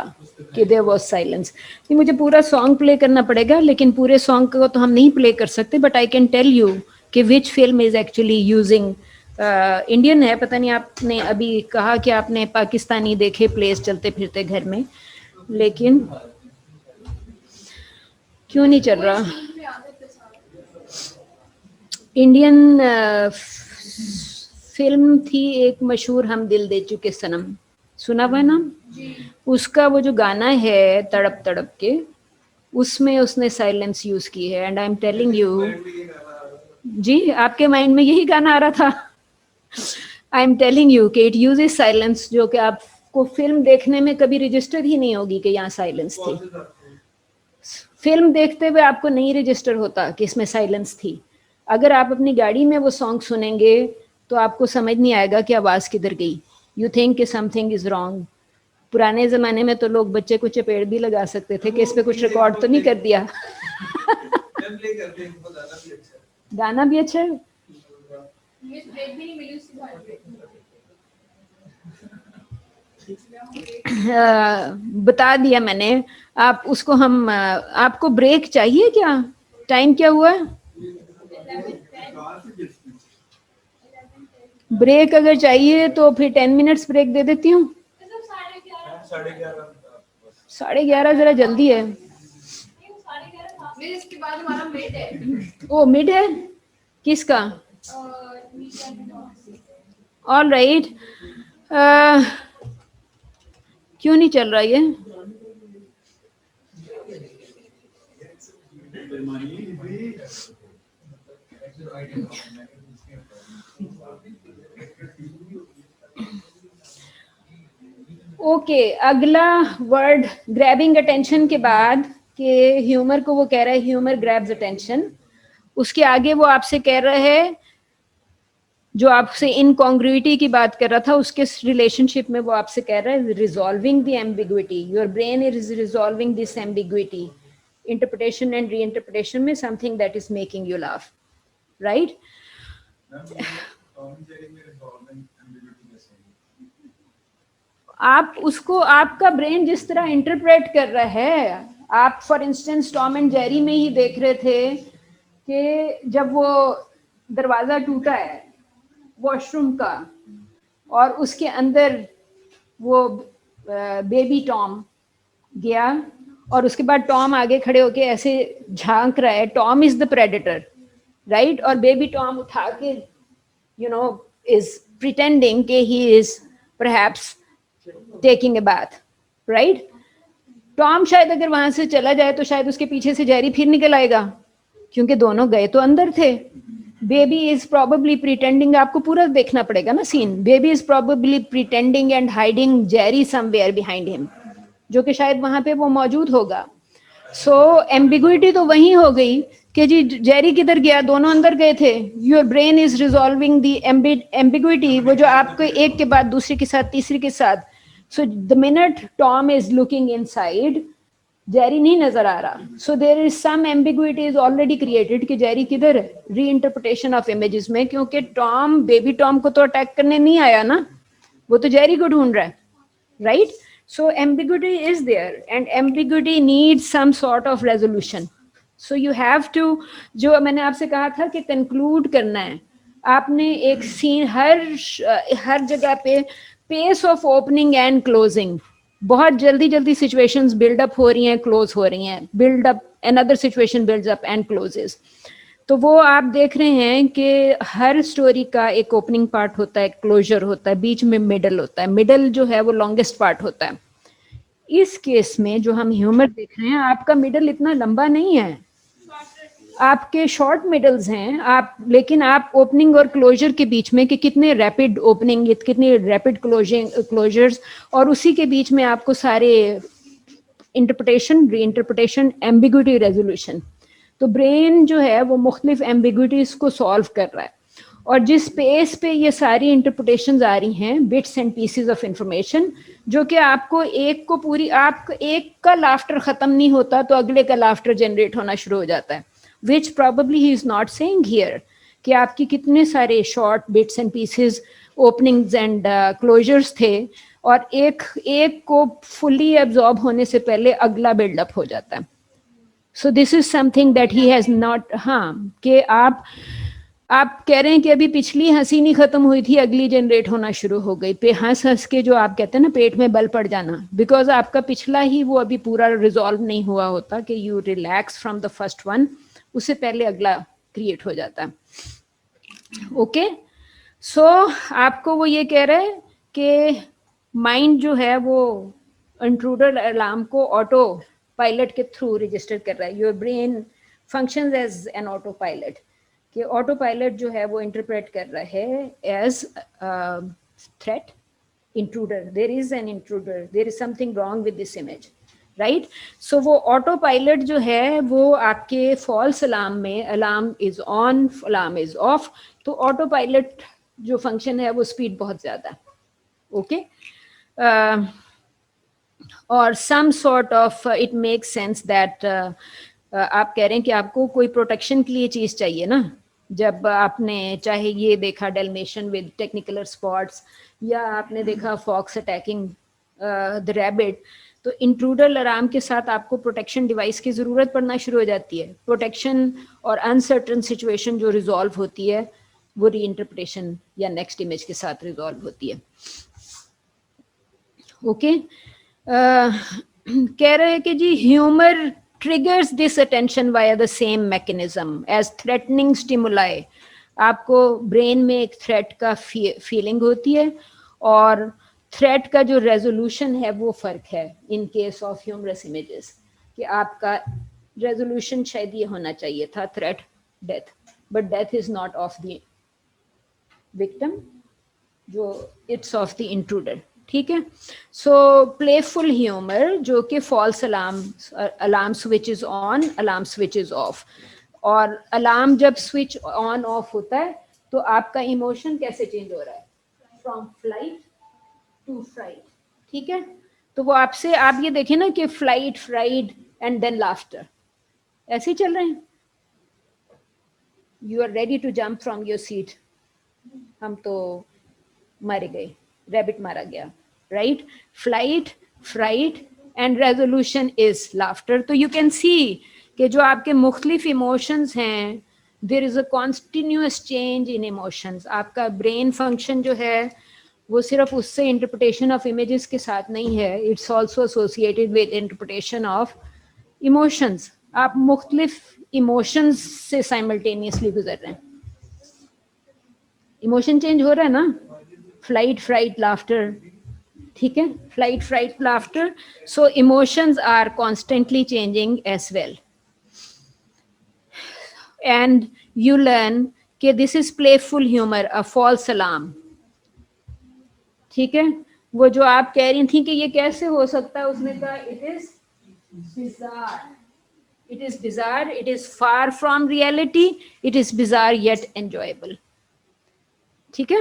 Speaker 1: कि देयर वाज साइलेंस। नहीं, मुझे पूरा सॉन्ग प्ले करना पड़ेगा, लेकिन पूरे सॉन्ग को तो हम नहीं प्ले कर सकते, but I can tell you कि which film is actually using, Indian है, पता नहीं आपने अभी कहा कि आपने पाकिस्तानी देखे प्लेस चलते फिरते घर में, लेकिन क्यों नहीं चल रहा? इंडियन फिल्म थी एक मशहूर, हम दिल दे चुके सनम, सुना हुआ नाम? उसका वो जो गाना है तड़प तड़प के, उसमें उसने साइलेंस यूज की है। And I am telling you, जी आपके माइंड में यही गाना आ रहा था? आई एम टेलिंग यू कि इट यूजेस साइलेंस, जो कि आपको फिल्म देखने में कभी रजिस्टर ही नहीं होगी कि यहाँ साइलेंस थी। फिल्म देखते हुए आपको नहीं रजिस्टर होता कि इसमें साइलेंस थी। अगर आप अपनी गाड़ी में वो सॉन्ग सुनेंगे तो आपको समझ नहीं आएगा कि आवाज़ किधर गई। यू थिंक कि समथिंग इज रॉन्ग। पुराने ज़माने में तो लोग बच्चे को चपेट भी लगा सकते थे कि इस पे कुछ रिकॉर्ड तो नहीं कर दिया। गाना भी अच्छा है। बता दिया मैंने आप उसको। हम आपको ब्रेक चाहिए क्या? टाइम क्या हुआ? ब्रेक अगर चाहिए तो फिर 10 मिनट्स ब्रेक दे देती हूँ। 11:30 जरा जल्दी है।
Speaker 9: इसके बाद हमारा मिड है।
Speaker 1: ओ मिड है, किसका? All right. क्यों नहीं चल रहा ये? ओके, अगला वर्ड ग्रैबिंग अटेंशन के बाद के ह्यूमर को वो कह रहा है ह्यूमर ग्रैब्स अटेंशन, उसके आगे वो आपसे कह रहा है, जो आपसे इनकॉन्ग्रुइटी की बात कर रहा था उसके रिलेशनशिप में वो आपसे कह रहा है resolving the ambiguity, your brain is resolving this ambiguity, interpretation and re interpretation में something that is making you laugh, right? आप उसको, आपका ब्रेन जिस तरह इंटरप्रेट कर रहा है, आप for instance Tom and Jerry में ही देख रहे थे कि जब वो दरवाजा टूटा है वॉशरूम का और उसके अंदर वो बेबी टॉम गया और उसके बाद टॉम आगे खड़े होके ऐसे झांक रहा है, Tom is the predator, right? और बेबी टॉम उठा के यू नो इज प्रिटेंडिंग कि he is perhaps taking a bath, right? Tom शायद अगर वहां से चला जाए तो शायद उसके पीछे से जेरी फिर निकल आएगा, क्योंकि दोनों गए तो अंदर थे। बेबी इज प्रोबेबली प्रिटेंडिंग, आपको पूरा देखना पड़ेगा ना scene, baby is probably pretending and hiding Jerry somewhere behind him, जो कि शायद वहां पे वो मौजूद होगा। सो एम्बिग्विटी तो वही हो गई कि जी जेरी किधर गया, दोनों अंदर गए थे। Your brain is resolving the ambiguity, वो जो आपको एक के बाद दूसरे के साथ तीसरे के साथ, so the minute Tom is looking inside, Jerry नहीं नजर आ रहा, so there is some ambiguity is already created कि जेरी किधर है, री इंटरप्रिटेशन ऑफ इमेजेस में, क्योंकि टॉम बेबी टॉम को तो अटैक करने नहीं आया ना, वो तो जेरी को ढूंढ रहा है, right? So ambiguity is there and ambiguity needs some sort of resolution. So you have to, जो मैंने आपसे कहा था कि conclude करना है, आपने एक सीन हर जगह पे pace of opening and closing, बहुत जल्दी जल्दी situations build up हो रही हैं, close हो रही हैं, build up, another situation builds up and closes. तो वो आप देख रहे हैं कि हर स्टोरी का एक ओपनिंग पार्ट होता है, क्लोजर होता है, बीच में मिडल होता है, मिडल जो है वो लॉन्गेस्ट पार्ट होता है। इस केस में जो हम ह्यूमर देख रहे हैं, आपका मिडल इतना लंबा नहीं है, आपके शॉर्ट मिडल्स हैं आप, लेकिन आप ओपनिंग और क्लोजर के बीच में कि कितने रैपिड ओपनिंग, कितने रैपिड क्लोजर्स, और उसी के बीच में आपको सारे इंटरप्रिटेशन, री इंटरप्रिटेशन, एम्बिग्विटी, रेजोल्यूशन। तो ब्रेन जो है वो मुख्तलिफ एम्बिग्विटीज को सॉल्व कर रहा है, और जिस स्पेस पे ये सारी इंटरप्रिटेशंस आ रही हैं, bits and pieces of information, जो कि आपको एक को पूरी, आपका एक का लाफ्टर खत्म नहीं होता तो अगले का लाफ्टर जनरेट होना शुरू हो जाता है, which probably he is not saying here, कि आपकी कितने सारे short bits and pieces, openings and closures थे, और एक को फुली एब्जॉर्ब होने से पहले अगला बिल्डअप हो जाता है। So this is something that he has not, हाँ, कि आप कह रहे हैं कि अभी पिछली हंसी नहीं खत्म हुई थी, अगली जनरेट होना शुरू हो गई, पे हंस के जो आप कहते हैं ना पेट में बल पड़ जाना, बिकॉज आपका पिछला ही वो अभी पूरा रिजॉल्व नहीं हुआ होता कि you relax from the first one, उससे पहले अगला क्रिएट हो जाता है। ओके, सो आपको वो ये कह रहे हैं कि माइंड जो है वो इंट्रूडर अलार्म को ऑटो पायलट के थ्रू रजिस्टर कर रहा है। Your brain functions as an autopilot, कि ऑटो पायलट जो है वो इंटरप्रेट कर रहा है as threat, intruder, there is an intruder, there is something wrong with this image, right? So वो ऑटो पायलट जो है वो आपके फॉल्स अलार्म में, alarm is on, alarm is off, तो ऑटो पायलट जो फंक्शन है वो स्पीड बहुत ज़्यादा है। ओके, और some sort of it makes sense that आप कह रहे हैं कि आपको कोई प्रोटेक्शन के लिए चीज़ चाहिए ना, जब आपने चाहे ये देखा डेल्मेशियन विद टेक्निकलर स्पॉट्स, या आपने देखा फॉक्स अटैकिंग द रैबिट, तो इंट्रूडर अलार्म के साथ आपको प्रोटेक्शन डिवाइस की ज़रूरत पड़ना शुरू हो जाती है। प्रोटेक्शन और अनसर्टन सिचुएशन जो रिजॉल्व होती है वो री इंटरप्रिटेशन या नेक्स्ट इमेज के साथ रिजॉल्व होती है। ओके, कह रहे हैं कि जी humour triggers this attention via the same mechanism as threatening stimuli. आपको ब्रेन में एक थ्रेट का फीलिंग होती है, और थ्रेट का जो रेजोल्यूशन है वो फर्क है in case of humorous images, कि आपका रेजोल्यूशन शायद ये होना चाहिए था threat, death, but death is not of the victim, जो इट्स ऑफ द इंट्रूडर। ठीक है. सो प्लेफुल ह्यूमर जो कि false alarm switch is on, alarm switch is off. और अलार्म जब स्विच ऑन ऑफ होता है तो आपका इमोशन कैसे चेंज हो रहा है, फ्रॉम फ्लाइट टू फ्राइट. ठीक है. तो वो आपसे, आप ये देखें ना कि flight, fright and then laughter, ऐसे ही चल रहे हैं. You are ready to jump from your seat. हम तो मर गए, रैबिट मारा गया, right. Flight, fright and resolution is laughter. तो यू कैन सी कि जो आपके मुख्तलिफ इमोशंस हैं, there is a continuous change in emotions. आपका ब्रेन फंक्शन जो है वो सिर्फ उससे इंटरप्रिटेशन ऑफ इमेजेस के साथ नहीं है, it's also associated with interpretation of emotions. आप मुख्तलिफ इमोशंस से साइमल्टेनियसली गुजर रहे हैं. इमोशन चेंज हो रहा है ना, फ्लाइट, फ्राइट, लाफ्टर. ठीक है, flight, fright, laughter. So emotions are constantly changing as well. And you learn कि this is playful humour, a false alarm. ठीक है. वो जो आप कह रही थी कि ये कैसे हो सकता है, उसने कहा it is bizarre. It is bizarre, it is far from reality, it is bizarre yet enjoyable. ठीक है.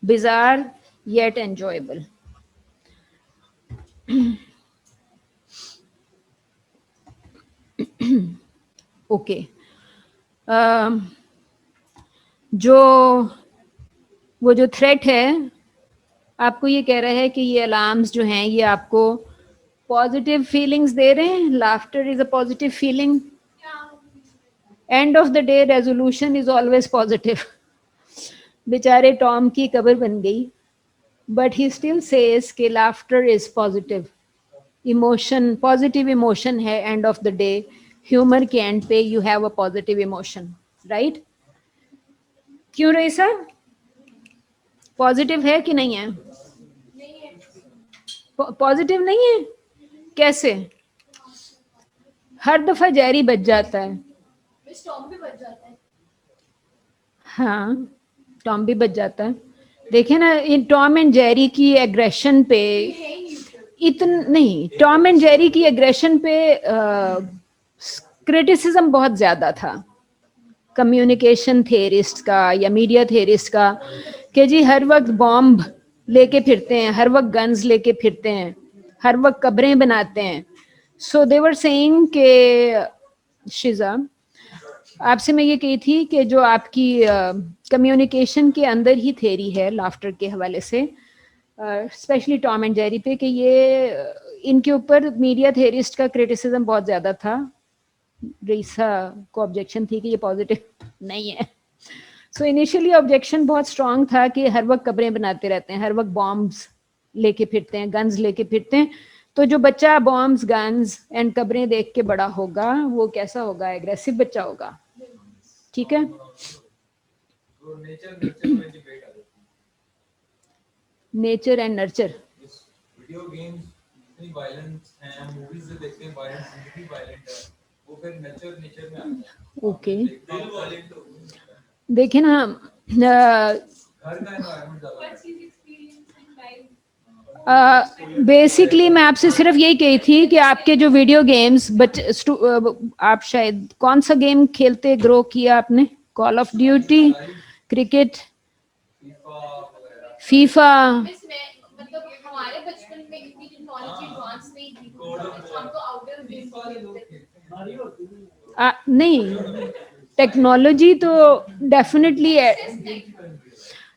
Speaker 1: Bizarre yet enjoyable. Okay. वो जो थ्रेट है आपको ये कह रहा है कि ये अलार्म्स जो हैं ये आपको पॉजिटिव फीलिंग्स दे रहे हैं. Laughter is a positive feeling. End of the day resolution is always positive. बेचारे टॉम की कब्र बन गई, बट ही स्टिल सेज कि laughter is positive emotion, positive emotion है. End of the day humour के एंड पे you have a positive emotion, right. क्यों रईसा, पॉजिटिव है कि नहीं है? पॉजिटिव नहीं है. कैसे? हर दफा जेरी बच जाता है.
Speaker 9: टॉम भी बच जाता है.
Speaker 1: हाँ, टॉम भी बच जाता है. देखे ना, इन टॉम एंड जेरी की एग्रेशन पे इतन नहीं, टॉम एंड जेरी की एग्रेशन पे क्रिटिसिज्म बहुत ज्यादा था कम्युनिकेशन थियरिस्ट का या मीडिया थियरिस्ट का, कि जी हर वक्त बॉम्ब लेके फिरते हैं, हर वक्त गन्स लेके फिरते हैं, हर वक्त कब्रें बनाते हैं. सो दे वर सेइंग के शिजा, आपसे मैं ये कही थी कि जो आपकी कम्युनिकेशन के अंदर ही थेरी है लाफ्टर के हवाले से, स्पेशली टॉम एंड जेरी पे, कि ये इनके ऊपर मीडिया थेरिस्ट का क्रिटिसिज्म बहुत ज़्यादा था. रईसा को ऑब्जेक्शन थी कि ये पॉजिटिव नहीं है. सो इनिशियली ऑब्जेक्शन बहुत स्ट्रांग था कि हर वक्त कब्रें बनाते रहते हैं, हर वक्त बॉम्ब्स लेके फिरते हैं, गन्स लेके फिरते हैं. तो जो बच्चा बॉम्ब्स, गन्स एंड कब्रें देख के बड़ा होगा वो कैसा होगा? एग्रेसिव बच्चा होगा. ठीक है. Nature and nurture.
Speaker 15: Video games इतनी वायलेंस है, मूवीज से देखते हैं वायलेंस, जिंदगी वायलेंट है, वो फिर नेचर में आता है.
Speaker 1: ओके.
Speaker 15: दिल वायलेंट हो.
Speaker 1: देखिए ना,
Speaker 15: घर का एनवायरनमेंट
Speaker 1: बेसिकली मैं आपसे सिर्फ यही कही थी कि आपके जो वीडियो गेम्स आप शायद कौन सा गेम खेलते ग्रो किया आपने? Call of duty, cricket, FIFA.
Speaker 9: मतलब हमारे बचपन में इतनी टेक्नोलॉजी एडवांस नहीं थी, हम तो आउटडोर गेम्स खेलते थे.
Speaker 1: नहीं, टेक्नोलॉजी तो डेफिनेटली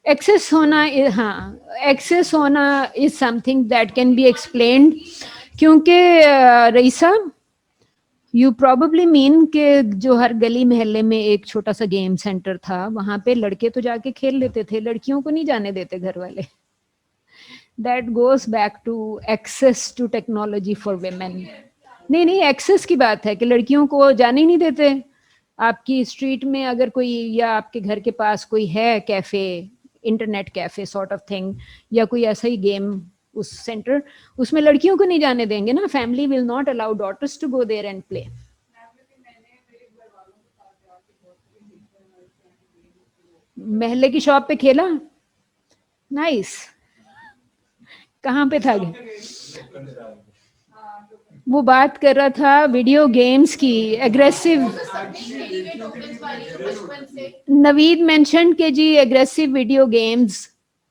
Speaker 1: एक्सेस होना, हाँ, एक्सेस होना is something that can be explained. क्योंकि रईसा, यू प्रोबेबली मीन कि जो हर गली मोहल्ले में एक छोटा सा गेम सेंटर था, वहां पे लड़के तो जाके खेल लेते थे, लड़कियों को नहीं जाने देते घर वाले. That goes back to access to technology for women. नहीं, एक्सेस की बात है कि लड़कियों को जाने ही नहीं देते. आपकी स्ट्रीट में अगर कोई, या आपके घर के पास कोई है cafe, internet cafe sort of thing, या कोई ऐसा ही गेम उस सेंटर, उसमें लड़कियों को नहीं जाने देंगे ना. Family will not allow daughters to go there and play. महल्ले की शॉप पे खेला. नाइस. कहाँ पे था? वो बात कर रहा था वीडियो गेम्स की, एग्रेसिव। नवीद मेंशन के जी एग्रेसिव वीडियो गेम्स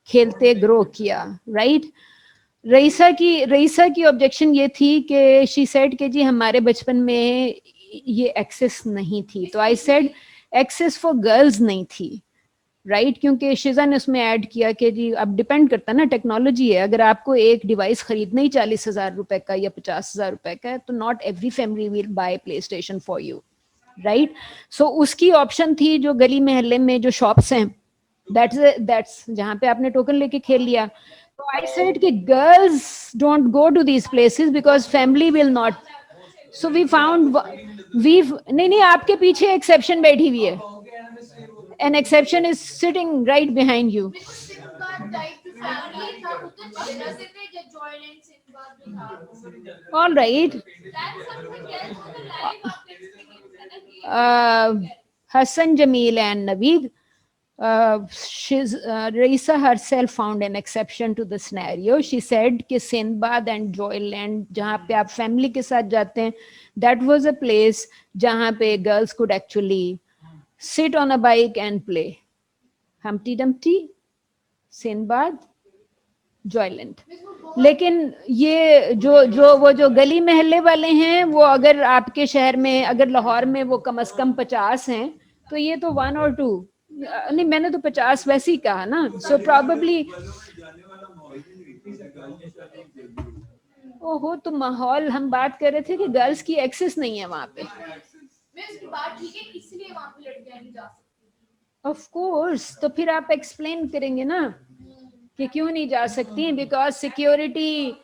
Speaker 1: खेलते ग्रो किया, राइट? रईसा की ऑब्जेक्शन ये थी कि शी सेड कि जी हमारे बचपन में ये एक्सेस नहीं थी। तो I said access for girls नहीं थी, राइट? क्योंकि शिजा ने उसमें ऐड किया कि जी अब डिपेंड करता ना, टेक्नोलॉजी है। अगर आपको एक डिवाइस खरीदना ही 40,000 रुपए का या 50,000 रुपए का है तो not every family will buy PlayStation for you, right? So उसकी ऑप्शन थी जो गली मोहल्ले में जो शॉप्स हैं, दैट्स जहाँ पे आपने टोकन लेके खेल लिया। तो आई सेड कि girls don't go to these places because family will not. So we found नहीं, आपके पीछे एक्सेप्शन बैठी हुई है। An exception is sitting right behind you. All right. Hassan, Jamil and Naveed. Raisa herself found an exception to the scenario. She said कि Sindbad and Joyland जहाँ पे आप family के साथ जाते हैं, that was a place जहाँ पे girls could actually sit on a bike and play. Humpty Dumpty, Sindbad, Joyland. लेकिन ये जो गली मोहल्ले वाले हैं, वो अगर आपके शहर में, अगर लाहौर में वो कम से कम 50 हैं, तो ये तो 1 और 2 नहीं, मैंने तो 50 वैसे ही कहा ना। सो प्रॉबेबली ओहो, तो माहौल हम बात कर रहे थे कि गर्ल्स की एक्सेस नहीं है वहां पे। ऑफ कोर्स, तो फिर आप एक्सप्लेन करेंगे ना कि क्यों नहीं जा सकती। Because security,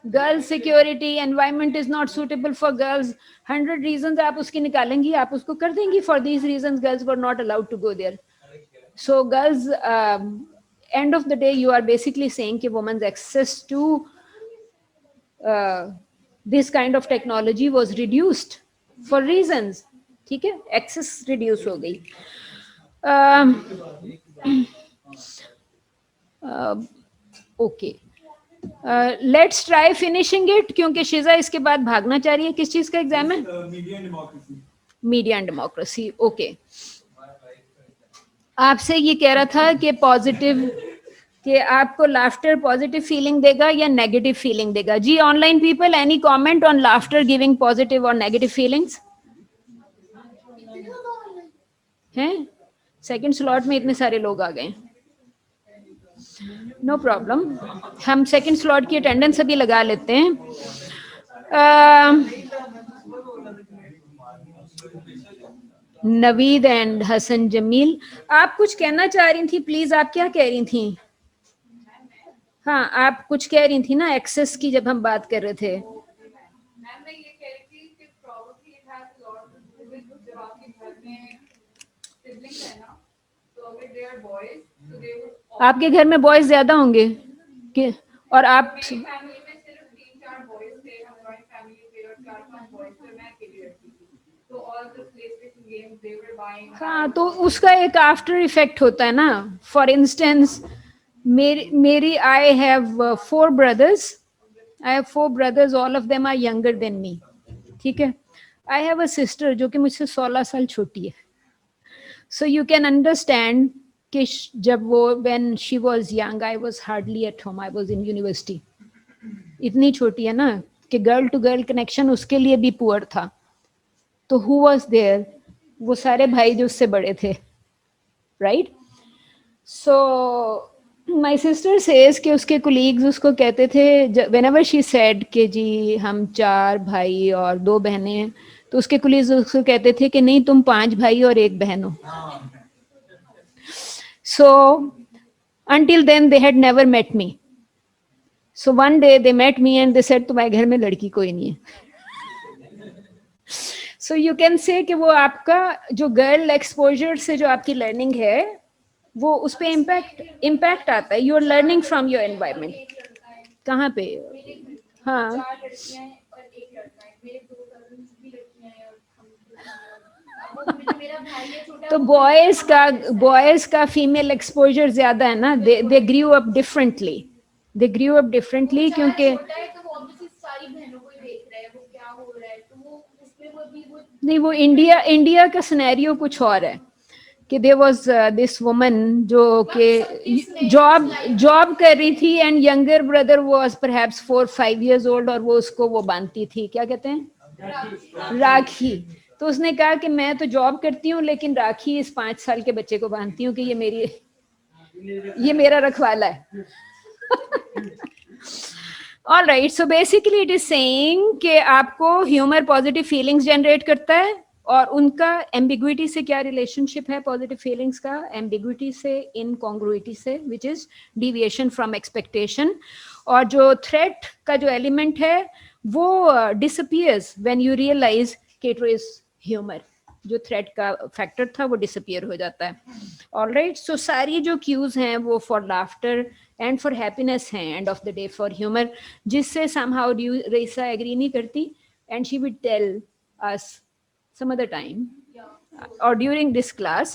Speaker 1: girls security, environment is not suitable for girls. 100 reasons आप उसकी निकालेंगी, आप उसको कर देंगी। For these reasons girls were not allowed to go there. So girls, end of the day you are basically saying कि women's access to this kind of technology was reduced for reasons, ठीक है, access reduce हो गई। Okay, let's try finishing it, क्योंकि शिजा इसके बाद भागना चाह रही है। किस चीज का एग्जाम है? Media and democracy. ओके, आपसे ये कह रहा था कि पॉजिटिव, कि आपको लाफ्टर पॉजिटिव फीलिंग देगा या नेगेटिव फीलिंग देगा। जी online people, any comment on laughter giving positive और नेगेटिव फीलिंग्स हैं? सेकंड स्लॉट में इतने सारे लोग आ गए, नो प्रॉब्लम, हम सेकंड स्लॉट की अटेंडेंस अभी लगा लेते हैं। नवीद एंड हसन जमील, आप कुछ कहना चाह रही थी, प्लीज। आप क्या कह रही थी? हाँ, आप कुछ कह रही थी ना एक्सेस की, जब हम बात कर रहे थे। आपके घर में बॉयज ज्यादा होंगे कि, और आप हाँ, तो उसका एक आफ्टर इफेक्ट होता है ना। फॉर इंस्टेंस मेरी I have 4 brothers, I have 4 brothers, all of them are younger than me, ठीक है। आई हैव अ सिस्टर जो कि मुझसे 16 साल छोटी है। सो यू कैन अंडरस्टैंड कि जब वो when she was young, I was hardly at home, I was in university. इतनी छोटी है ना कि गर्ल टू गर्ल कनेक्शन उसके लिए भी पुअर था। तो हु वाज देयर? वो सारे भाई जो उससे बड़े थे, right? So my sister says कि उसके कोलीग्स उसको कहते थे, व्हेनेवर शी सेड कि जी हम 4 भाई और 2 बहनें हैं, तो उसके कोलीग्स उसको कहते थे कि नहीं, तुम 5 भाई और 1 बहन हो। So until then they had never met me. So one day they met me and they said तुम्हारे घर में लड़की कोई नहीं है। So you can say कि वो आपका जो गर्ल एक्सपोजर से जो आपकी लर्निंग है, वो उस पे इम्पैक्ट आता है। You are learning from your environment. कहाँ पे? हाँ, तो बॉयज का फीमेल एक्सपोजर ज्यादा है ना, दे ग्रू अप डिफरेंटली, दे ग्रू अप डिफरेंटली, क्योंकि नहीं, वो इंडिया का सिनेरियो कुछ और है कि देयर वाज दिस वुमन जो कि जॉब कर रही थी and younger brother was perhaps 4-5 years old, और वो उसको वो बांधती थी, क्या कहते हैं, राखी। तो उसने कहा कि मैं तो जॉब करती हूँ लेकिन राखी इस 5 साल के बच्चे को बांधती हूँ कि ये मेरा रखवाला है। All right, so basically it is saying कि आपको ह्यूमर पॉजिटिव फीलिंग्स जनरेट करता है, और उनका एम्बिग्विटी से क्या रिलेशनशिप है पॉजिटिव फीलिंग्स का, एम्बिग्विटी से, इनकॉन्ग्रुइटी से, which is deviation from expectation. और जो थ्रेट का जो एलिमेंट है वो डिसअपियर्स व्हेन यू रियलाइज कि इट वाज ह्यूमर, जो थ्रेट का फैक्टर था वो डिसअपियर हो जाता है। ऑलराइट, सो सारी जो क्यूज हैं वो for laughter and for happiness हैं, end of the day for humour, जिससे समहाउ रेसा एग्री नहीं करती, and she will tell us some other time or during this class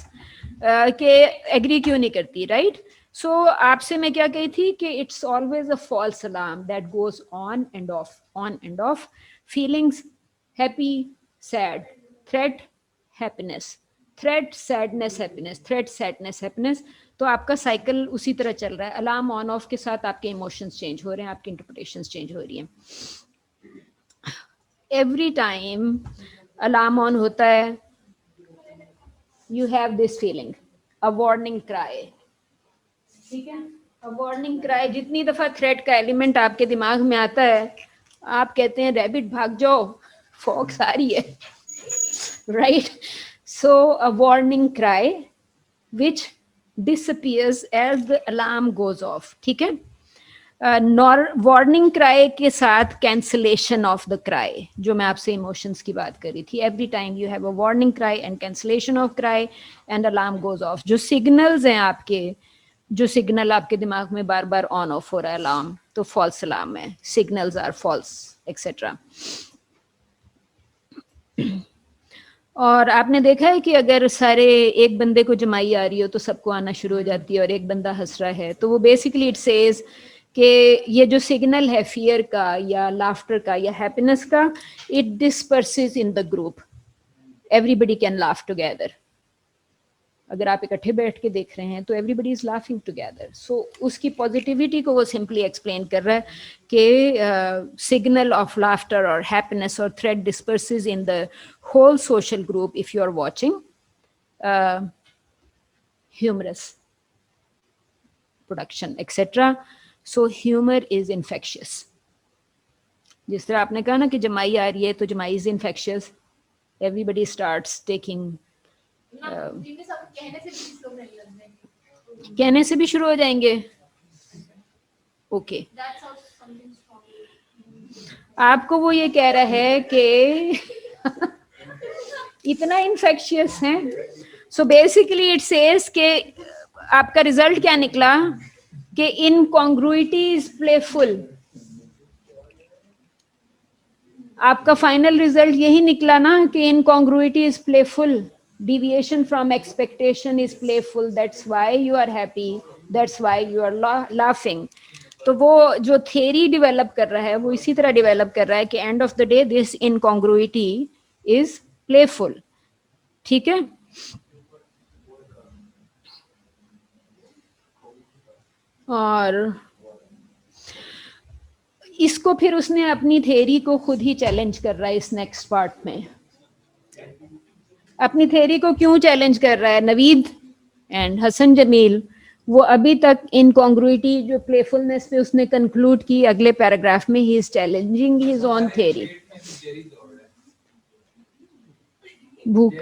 Speaker 1: के एग्री क्यों नहीं करती, राइट। सो आपसे मैं क्या कही थी कि it's always a false alarm that goes on and off, feelings happy sad, threat happiness, threat sadness happiness, threat sadness happiness. तो आपका साइकिल उसी तरह चल रहा है, अलार्म ऑन ऑफ के साथ आपके इमोशंस चेंज हो रहे हैं, आपकी इंटरप्रिटेशंस चेंज हो रही हैं। एवरी टाइम अलार्म ऑन होता है, you have this feeling, a warning cry, ठीक है। अ वार्निंग क्राई, जितनी दफा थ्रेट का एलिमेंट आपके दिमाग में आता है, आप कहते हैं रैबिट भाग जाओ, फॉक्स आ रही है, right. So a warning cry which disappears as the alarm goes off, ठीक है। वार्निंग क्राई के साथ कैंसलेशन ऑफ द क्राई, जो मैं आपसे इमोशंस की बात कर रही थी। Every time you have a warning cry and cancellation of cry and alarm goes off. जो सिग्नल्स हैं आपके, जो सिग्नल आपके दिमाग में बार बार ऑन ऑफ हो रहा है अलार्म, तो फॉल्स अलार्म है, सिग्नल्स आर फॉल्स एक्सेट्रा। और आपने देखा है कि अगर सारे एक बंदे को जमाई आ रही हो तो सबको आना शुरू हो जाती है, और एक बंदा हंस रहा है, तो वो बेसिकली इट सेज कि ये जो सिग्नल है फियर का या लाफ्टर का या हैप्पीनेस का, it डिस्पर्सेस in the group, everybody can laugh together. अगर आप इकट्ठे बैठ के देख रहे हैं तो एवरीबडी इज लाफिंग टुगेदर। सो उसकी पॉजिटिविटी को वो सिंपली एक्सप्लेन कर रहा है कि सिग्नल ऑफ लाफ्टर और हैप्पीनेस और threat disperses in the whole social group if you are watching humorous production etcetera. So humour is infectious. जिस तरह आपने कहा ना कि जमाई आ रही है तो जमाई is infectious, everybody starts taking, कहने से भी शुरू हो जाएंगे। ओके, आपको वो ये कह रहा है कि इतना इन्फेक्शियस है। सो बेसिकली इट सेज कि आपका रिजल्ट क्या निकला कि इनकॉन्ग्रुइटी इज प्लेफुल। आपका फाइनल रिजल्ट यही निकला ना कि incongruity is playful, deviation from expectation is playful, that's why you are happy, that's why you are laughing। तो वो जो theory develop कर रहा है वो इसी तरह develop कर रहा है कि end of the day this incongruity is playful, ठीक है। और इसको फिर उसने अपनी theory को खुद ही challenge कर रहा है इस next part में। अपनी थ्योरी को क्यों चैलेंज कर रहा है नवीद एंड हसन जमील? वो अभी तक इनकॉन्ग्रुइटी जो प्लेफुलनेस पे उसने कंक्लूड की, अगले पैराग्राफ में ही is challenging his own theory. भूख,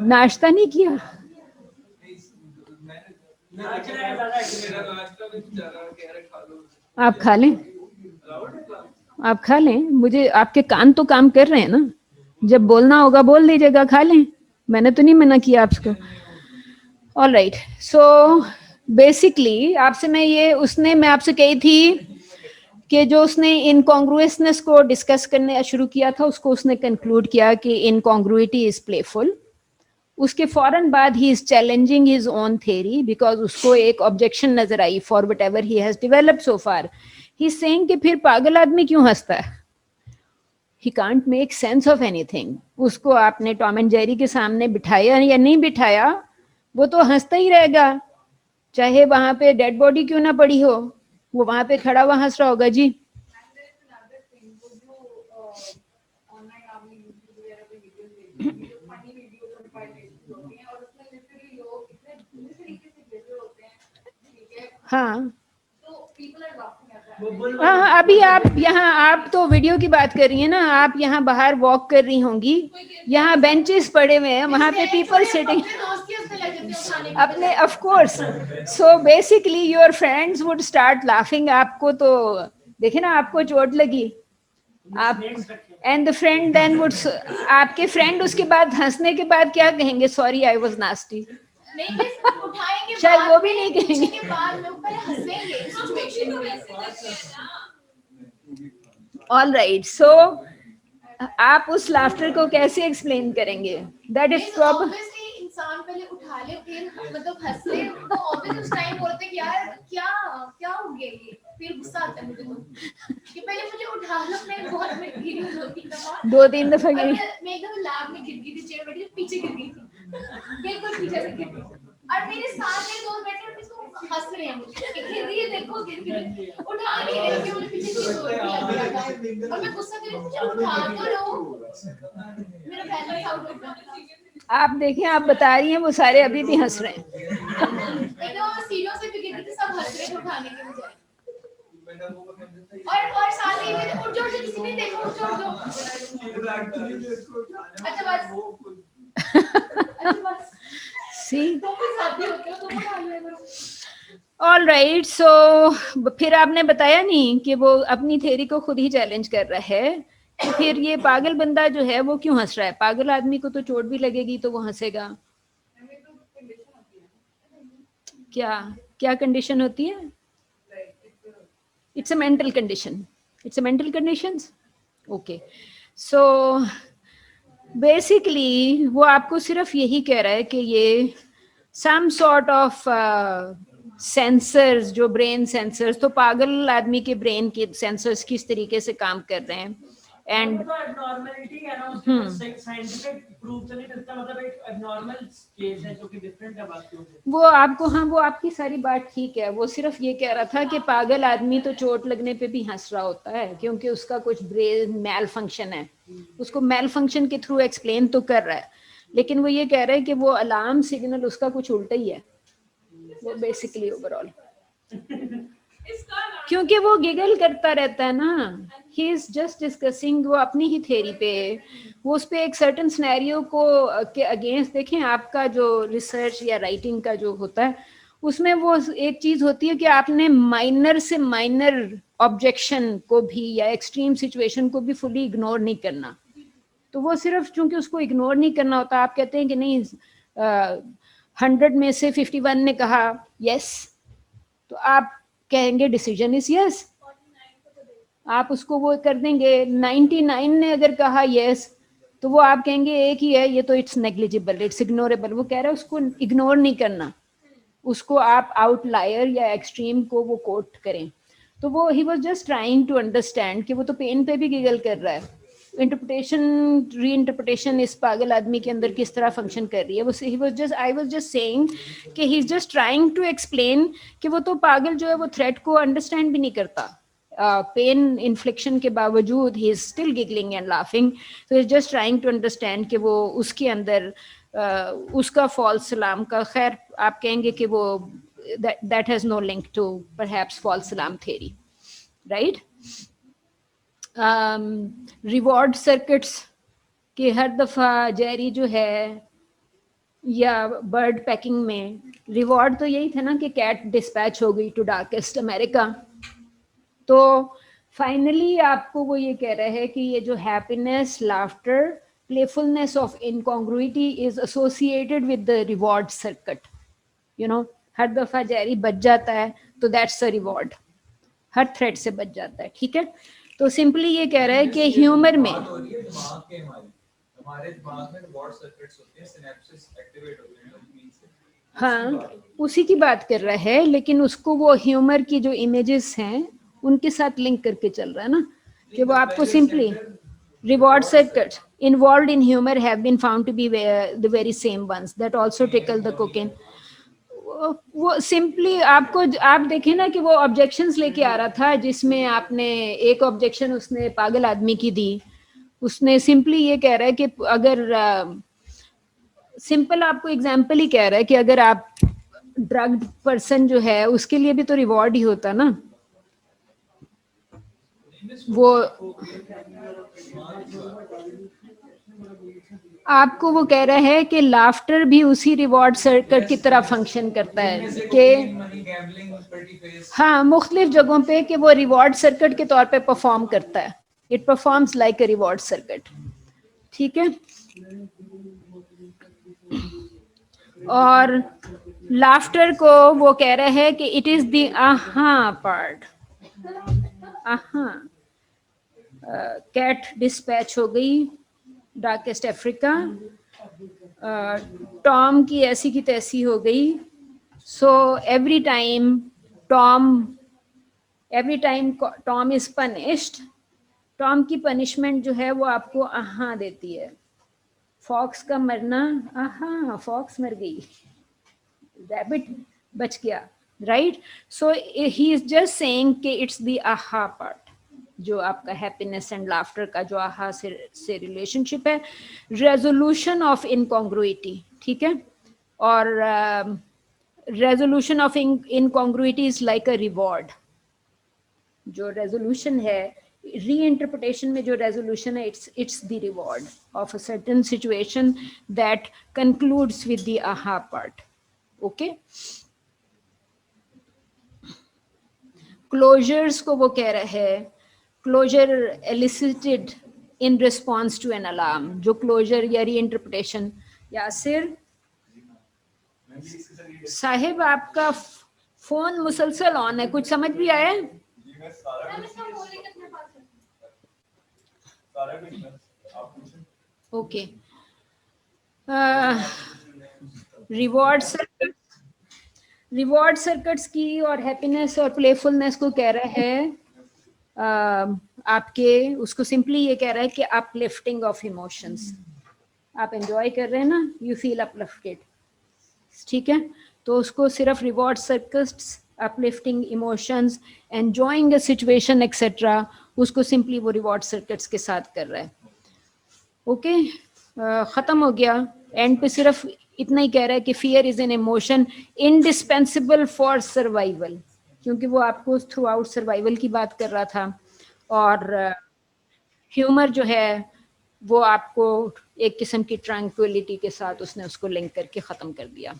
Speaker 1: नाश्ता नहीं किया? आप खा लें, आप खा लें, मुझे आपके कान तो काम कर रहे हैं ना, जब बोलना होगा बोल दीजिएगा, खा लें, मैंने तो नहीं मना किया आपको। ऑल राइट, सो बेसिकली आपसे मैं आपसे कही थी कि जो उसने इनकॉन्ग्रुअसनेस को डिस्कस करने शुरू किया था उसको उसने कंक्लूड किया कि इनकॉन्ग्रुइटी इज प्लेफुल, उसके फौरन बाद ही is challenging his own theory because उसको एक ऑब्जेक्शन नजर आई for whatever he has developed so far. He is saying कि फिर पागल आदमी क्यों हंसता है. He can't make sense of anything. उसको आपने टॉम एंड जेरी के सामने बिठाया या नहीं बिठाया, वो तो हंसता ही रहेगा, चाहे वहां पे डेड बॉडी क्यों ना पड़ी हो, वो वहां पे खड़ा हुआ हंस रहा होगा जी. हाँ हाँ, अभी आप यहाँ, आप तो वीडियो की बात कर रही हैं ना, आप यहाँ बाहर वॉक कर रही होंगी, यहाँ बेंचेस पड़े हुए हैं, वहाँ पे पीपल सिटिंग अपने, of course. So basically your friends would start laughing. आपको तो देखे ना, आपको चोट लगी, आप and the friend then would, आपके फ्रेंड उसके बाद हंसने के बाद क्या कहेंगे, सॉरी आई वाज नास्टी. शायद वो भी नहीं कहेंगे. ऑल राइट, सो आप उस लाफ्टर को कैसे एक्सप्लेन करेंगे? That is problem.
Speaker 9: इंसान पहले उठा ले फिर मतलब हंस ले, तो ऑब्वियसली उस टाइम बोलते कि यार क्या क्या हो गया ये, फिर गुस्सा आता है मुझे तो कि पहले मुझे उठा लो. मैं बहुत गिरी हूं
Speaker 1: 2-3 दफा गिरी.
Speaker 9: मैं एकदम लैब में गिर गई थी, चेयर बैठी पीछे गिर गई थी, बिल्कुल पीछे से गिर गई. और मेरे साथ मेरे दोस्त बैठे और इसको हंस रहे हैं मुझे कि गिर रही है, देखो गिर गई, उठा नहीं रहे कि मुझे पीछे से जोर लग गया था और मैं गुस्सा कर रही थी, उठा तो लो, मेरा बैलेंस आउट हो गया.
Speaker 1: आप देखें, आप बता रही हैं, वो सारे अभी भी हंस रहे हैं.
Speaker 9: एकदम सीढ़ियों से भी गिर गई थी, सब हंस रहे थे उठाने के बजाय. और साथ ही में उठ जाओ, किसी ने देखो, उठ जाओ. अच्छा बस
Speaker 1: See? All right, so फिर आपने बताया नहीं कि वो अपनी थ्योरी को खुद ही चैलेंज कर रहा है, तो फिर ये पागल बंदा जो है वो क्यों हंस रहा है? पागल आदमी को तो चोट भी लगेगी तो वो हंसेगा. क्या क्या कंडीशन होती है? It's a mental condition. It's a mental conditions. Okay. So basically वो आपको सिर्फ यही कह रहा है कि ये सम सॉर्ट ऑफ सेंसर्स, जो ब्रेन सेंसर्स, तो पागल आदमी के ब्रेन के सेंसर्स किस तरीके से काम कर रहे हैं. एंड
Speaker 8: एब्नॉर्मलिटी है ना, उसके साइंटिफिक प्रूफ तो नहीं मिलता, मतलब एक एब्नॉर्मल केस है जो कि डिफरेंट है बाकियों से.
Speaker 1: वो आपको, हाँ वो आपकी सारी बात ठीक है, वो सिर्फ ये कह रहा था कि पागल आदमी तो चोट लगने पे भी हंस रहा होता है क्योंकि उसका कुछ ब्रेन मेल फंक्शन है, उसको मेल फंक्शन के थ्रू एक्सप्लेन तो कर रहा है, लेकिन वो ये कह रहा है कि वो अलार्म सिग्नल उसका कुछ उल्टा ही है वो बेसिकली ओवरऑल, क्योंकि वो गिगल करता रहता है ना. ही इज जस्ट डिस्कसिंग, वो अपनी ही थ्योरी पे, वो उस पे एक सर्टेन सिनेरियो को के अगेंस्ट. देखें, आपका जो रिसर्च या राइटिंग का जो होता है उसमें वो एक चीज होती है कि आपने माइनर से माइनर ऑब्जेक्शन को भी या एक्सट्रीम सिचुएशन को भी फुली इग्नोर नहीं करना. तो वो सिर्फ चूंकि उसको इग्नोर नहीं करना होता, आप कहते हैं कि नहीं 100 में से 51 ने कहा यस, तो आप कहेंगे डिसीजन इज यस, आप उसको वो कर देंगे. 99 ने अगर कहा यस, तो वो आप कहेंगे एक ही है, ये तो इट्स नेग्लिजिबल, इट्स इग्नोरेबल. वो कह रहा है उसको इग्नोर नहीं करना, उसको आप आउटलायर या एक्सट्रीम को वो कोट करें. तो वो he was just trying to understand कि वो तो पेन पे भी गिगल कर रहा है. इंटरप्रिटेशन, री इंटरप्रिटेशन इस पागल आदमी के अंदर किस तरह फंक्शन कर रही है. वो he was just, I was just saying कि he is just trying to explain कि वो तो पागल जो है वो थ्रेट को अंडरस्टैंड भी नहीं करता. पेन इन्फ्लिक्शन के बावजूद he is still giggling and laughing. So is just trying to understand कि वो उसके अंदर उसका फॉल्स अलार्म का, खैर आप कहेंगे कि वो that has no link to perhaps false alarm theory, right? Reward circuits के हर दफ़ा जेरी जो है या बर्ड पैकिंग में रिवॉर्ड तो यही था ना कि कैट डिस्पैच हो गई टू डार्केस्ट अमेरिका. तो फाइनली आपको वो ये कह रहा है कि ये जो happiness, laughter, playfulness of incongruity is associated with the reward circuit. You know, हर दफ़ा जेरी बच जाता है तो दैट्स अ रिवॉर्ड, हर थ्रेड से बच जाता है. ठीक है, तो सिंपली ये कह रहा है कि ह्यूमर में
Speaker 15: हमारे दिमाग में रिवॉर्ड सर्किट्स होते हैं, सिनेप्सिस एक्टिवेट होते हैं डोपामाइन से।
Speaker 1: हाँ, उसी की बात कर रहा है, लेकिन उसको वो ह्यूमर की जो इमेजेस हैं उनके साथ लिंक करके चल रहा है ना, कि वो आपको simply reward circuits involved in humor have been found to be the very same ones that also tickle the cocaine. वो सिंपली आपको, आप देखें ना कि वो ऑब्जेक्शंस लेके आ रहा था, जिसमें आपने एक ऑब्जेक्शन उसने पागल आदमी की दी, उसने सिंपली ये कह रहा है कि अगर सिंपल आपको एग्जांपल ही कह रहा है कि अगर आप ड्रग्ड पर्सन जो है उसके लिए भी तो रिवॉर्ड ही होता ना, वो आपको वो कह रहा है कि लाफ्टर भी उसी रिवॉर्ड सर्किट की तरह फंक्शन करता है कि हाँ, मुख्तलिफ जगहों पे कि वो रिवॉर्ड सर्किट के तौर पे परफॉर्म करता है, it performs like a reward circuit, ठीक है। और लाफ्टर को वो कह रहा है कि it is the aha part, आहा। कैट डिस्पैच हो गई, डार्केस्ट अफ्रीका, टॉम की ऐसी की तैसी हो गई। So every time Tom is punished, Tom की पनिशमेंट जो है वो आपको आहा देती है। फॉक्स का मरना, आहा फॉक्स मर गई, रैबिट बच गया, right. So he is just saying कि इट्स द आहा पार्ट, जो आपका हैप्पीनेस एंड लाफ्टर का जो आहा से रिलेशनशिप है। रेजोल्यूशन ऑफ इनकॉन्ग्रुइटी, ठीक है। और resolution of incongruity is like a reward. जो रेजोल्यूशन है, रीइंटरप्रिटेशन में जो रेजोल्यूशन है, it's the reward of a certain situation that concludes with the aha part, okay. Closures को वो कह रहा है, closure elicited in response to an alarm, जो क्लोजर या रीइंटरप्रिटेशन। यासिर साहिब, आपका फोन मुसलसल ऑन है, कुछ समझ भी आया? ओके। रिवॉर्ड सर्किट्स की और हैप्पीनेस और प्लेफुलनेस को कह रहा है आपके, उसको सिंपली ये कह रहा है कि अपलिफ्टिंग ऑफ इमोशंस, आप एंजॉय कर रहे हैं ना, यू फील अपलिफ्टेड, ठीक है। तो उसको सिर्फ reward circuits, uplifting emotions, enjoying a situation etcetera, उसको सिंपली वो रिवॉर्ड सर्किट्स के साथ कर रहा है, ओके। ख़त्म हो गया। एंड पे सिर्फ इतना ही कह रहा है कि fear is an emotion indispensable for survival, क्योंकि वो आपको थ्रू आउट सर्वाइवल की बात कर रहा था। और ह्यूमर जो है वो आपको एक किस्म की ट्रैंक्विलिटी के साथ उसने उसको लिंक करके ख़त्म कर दिया।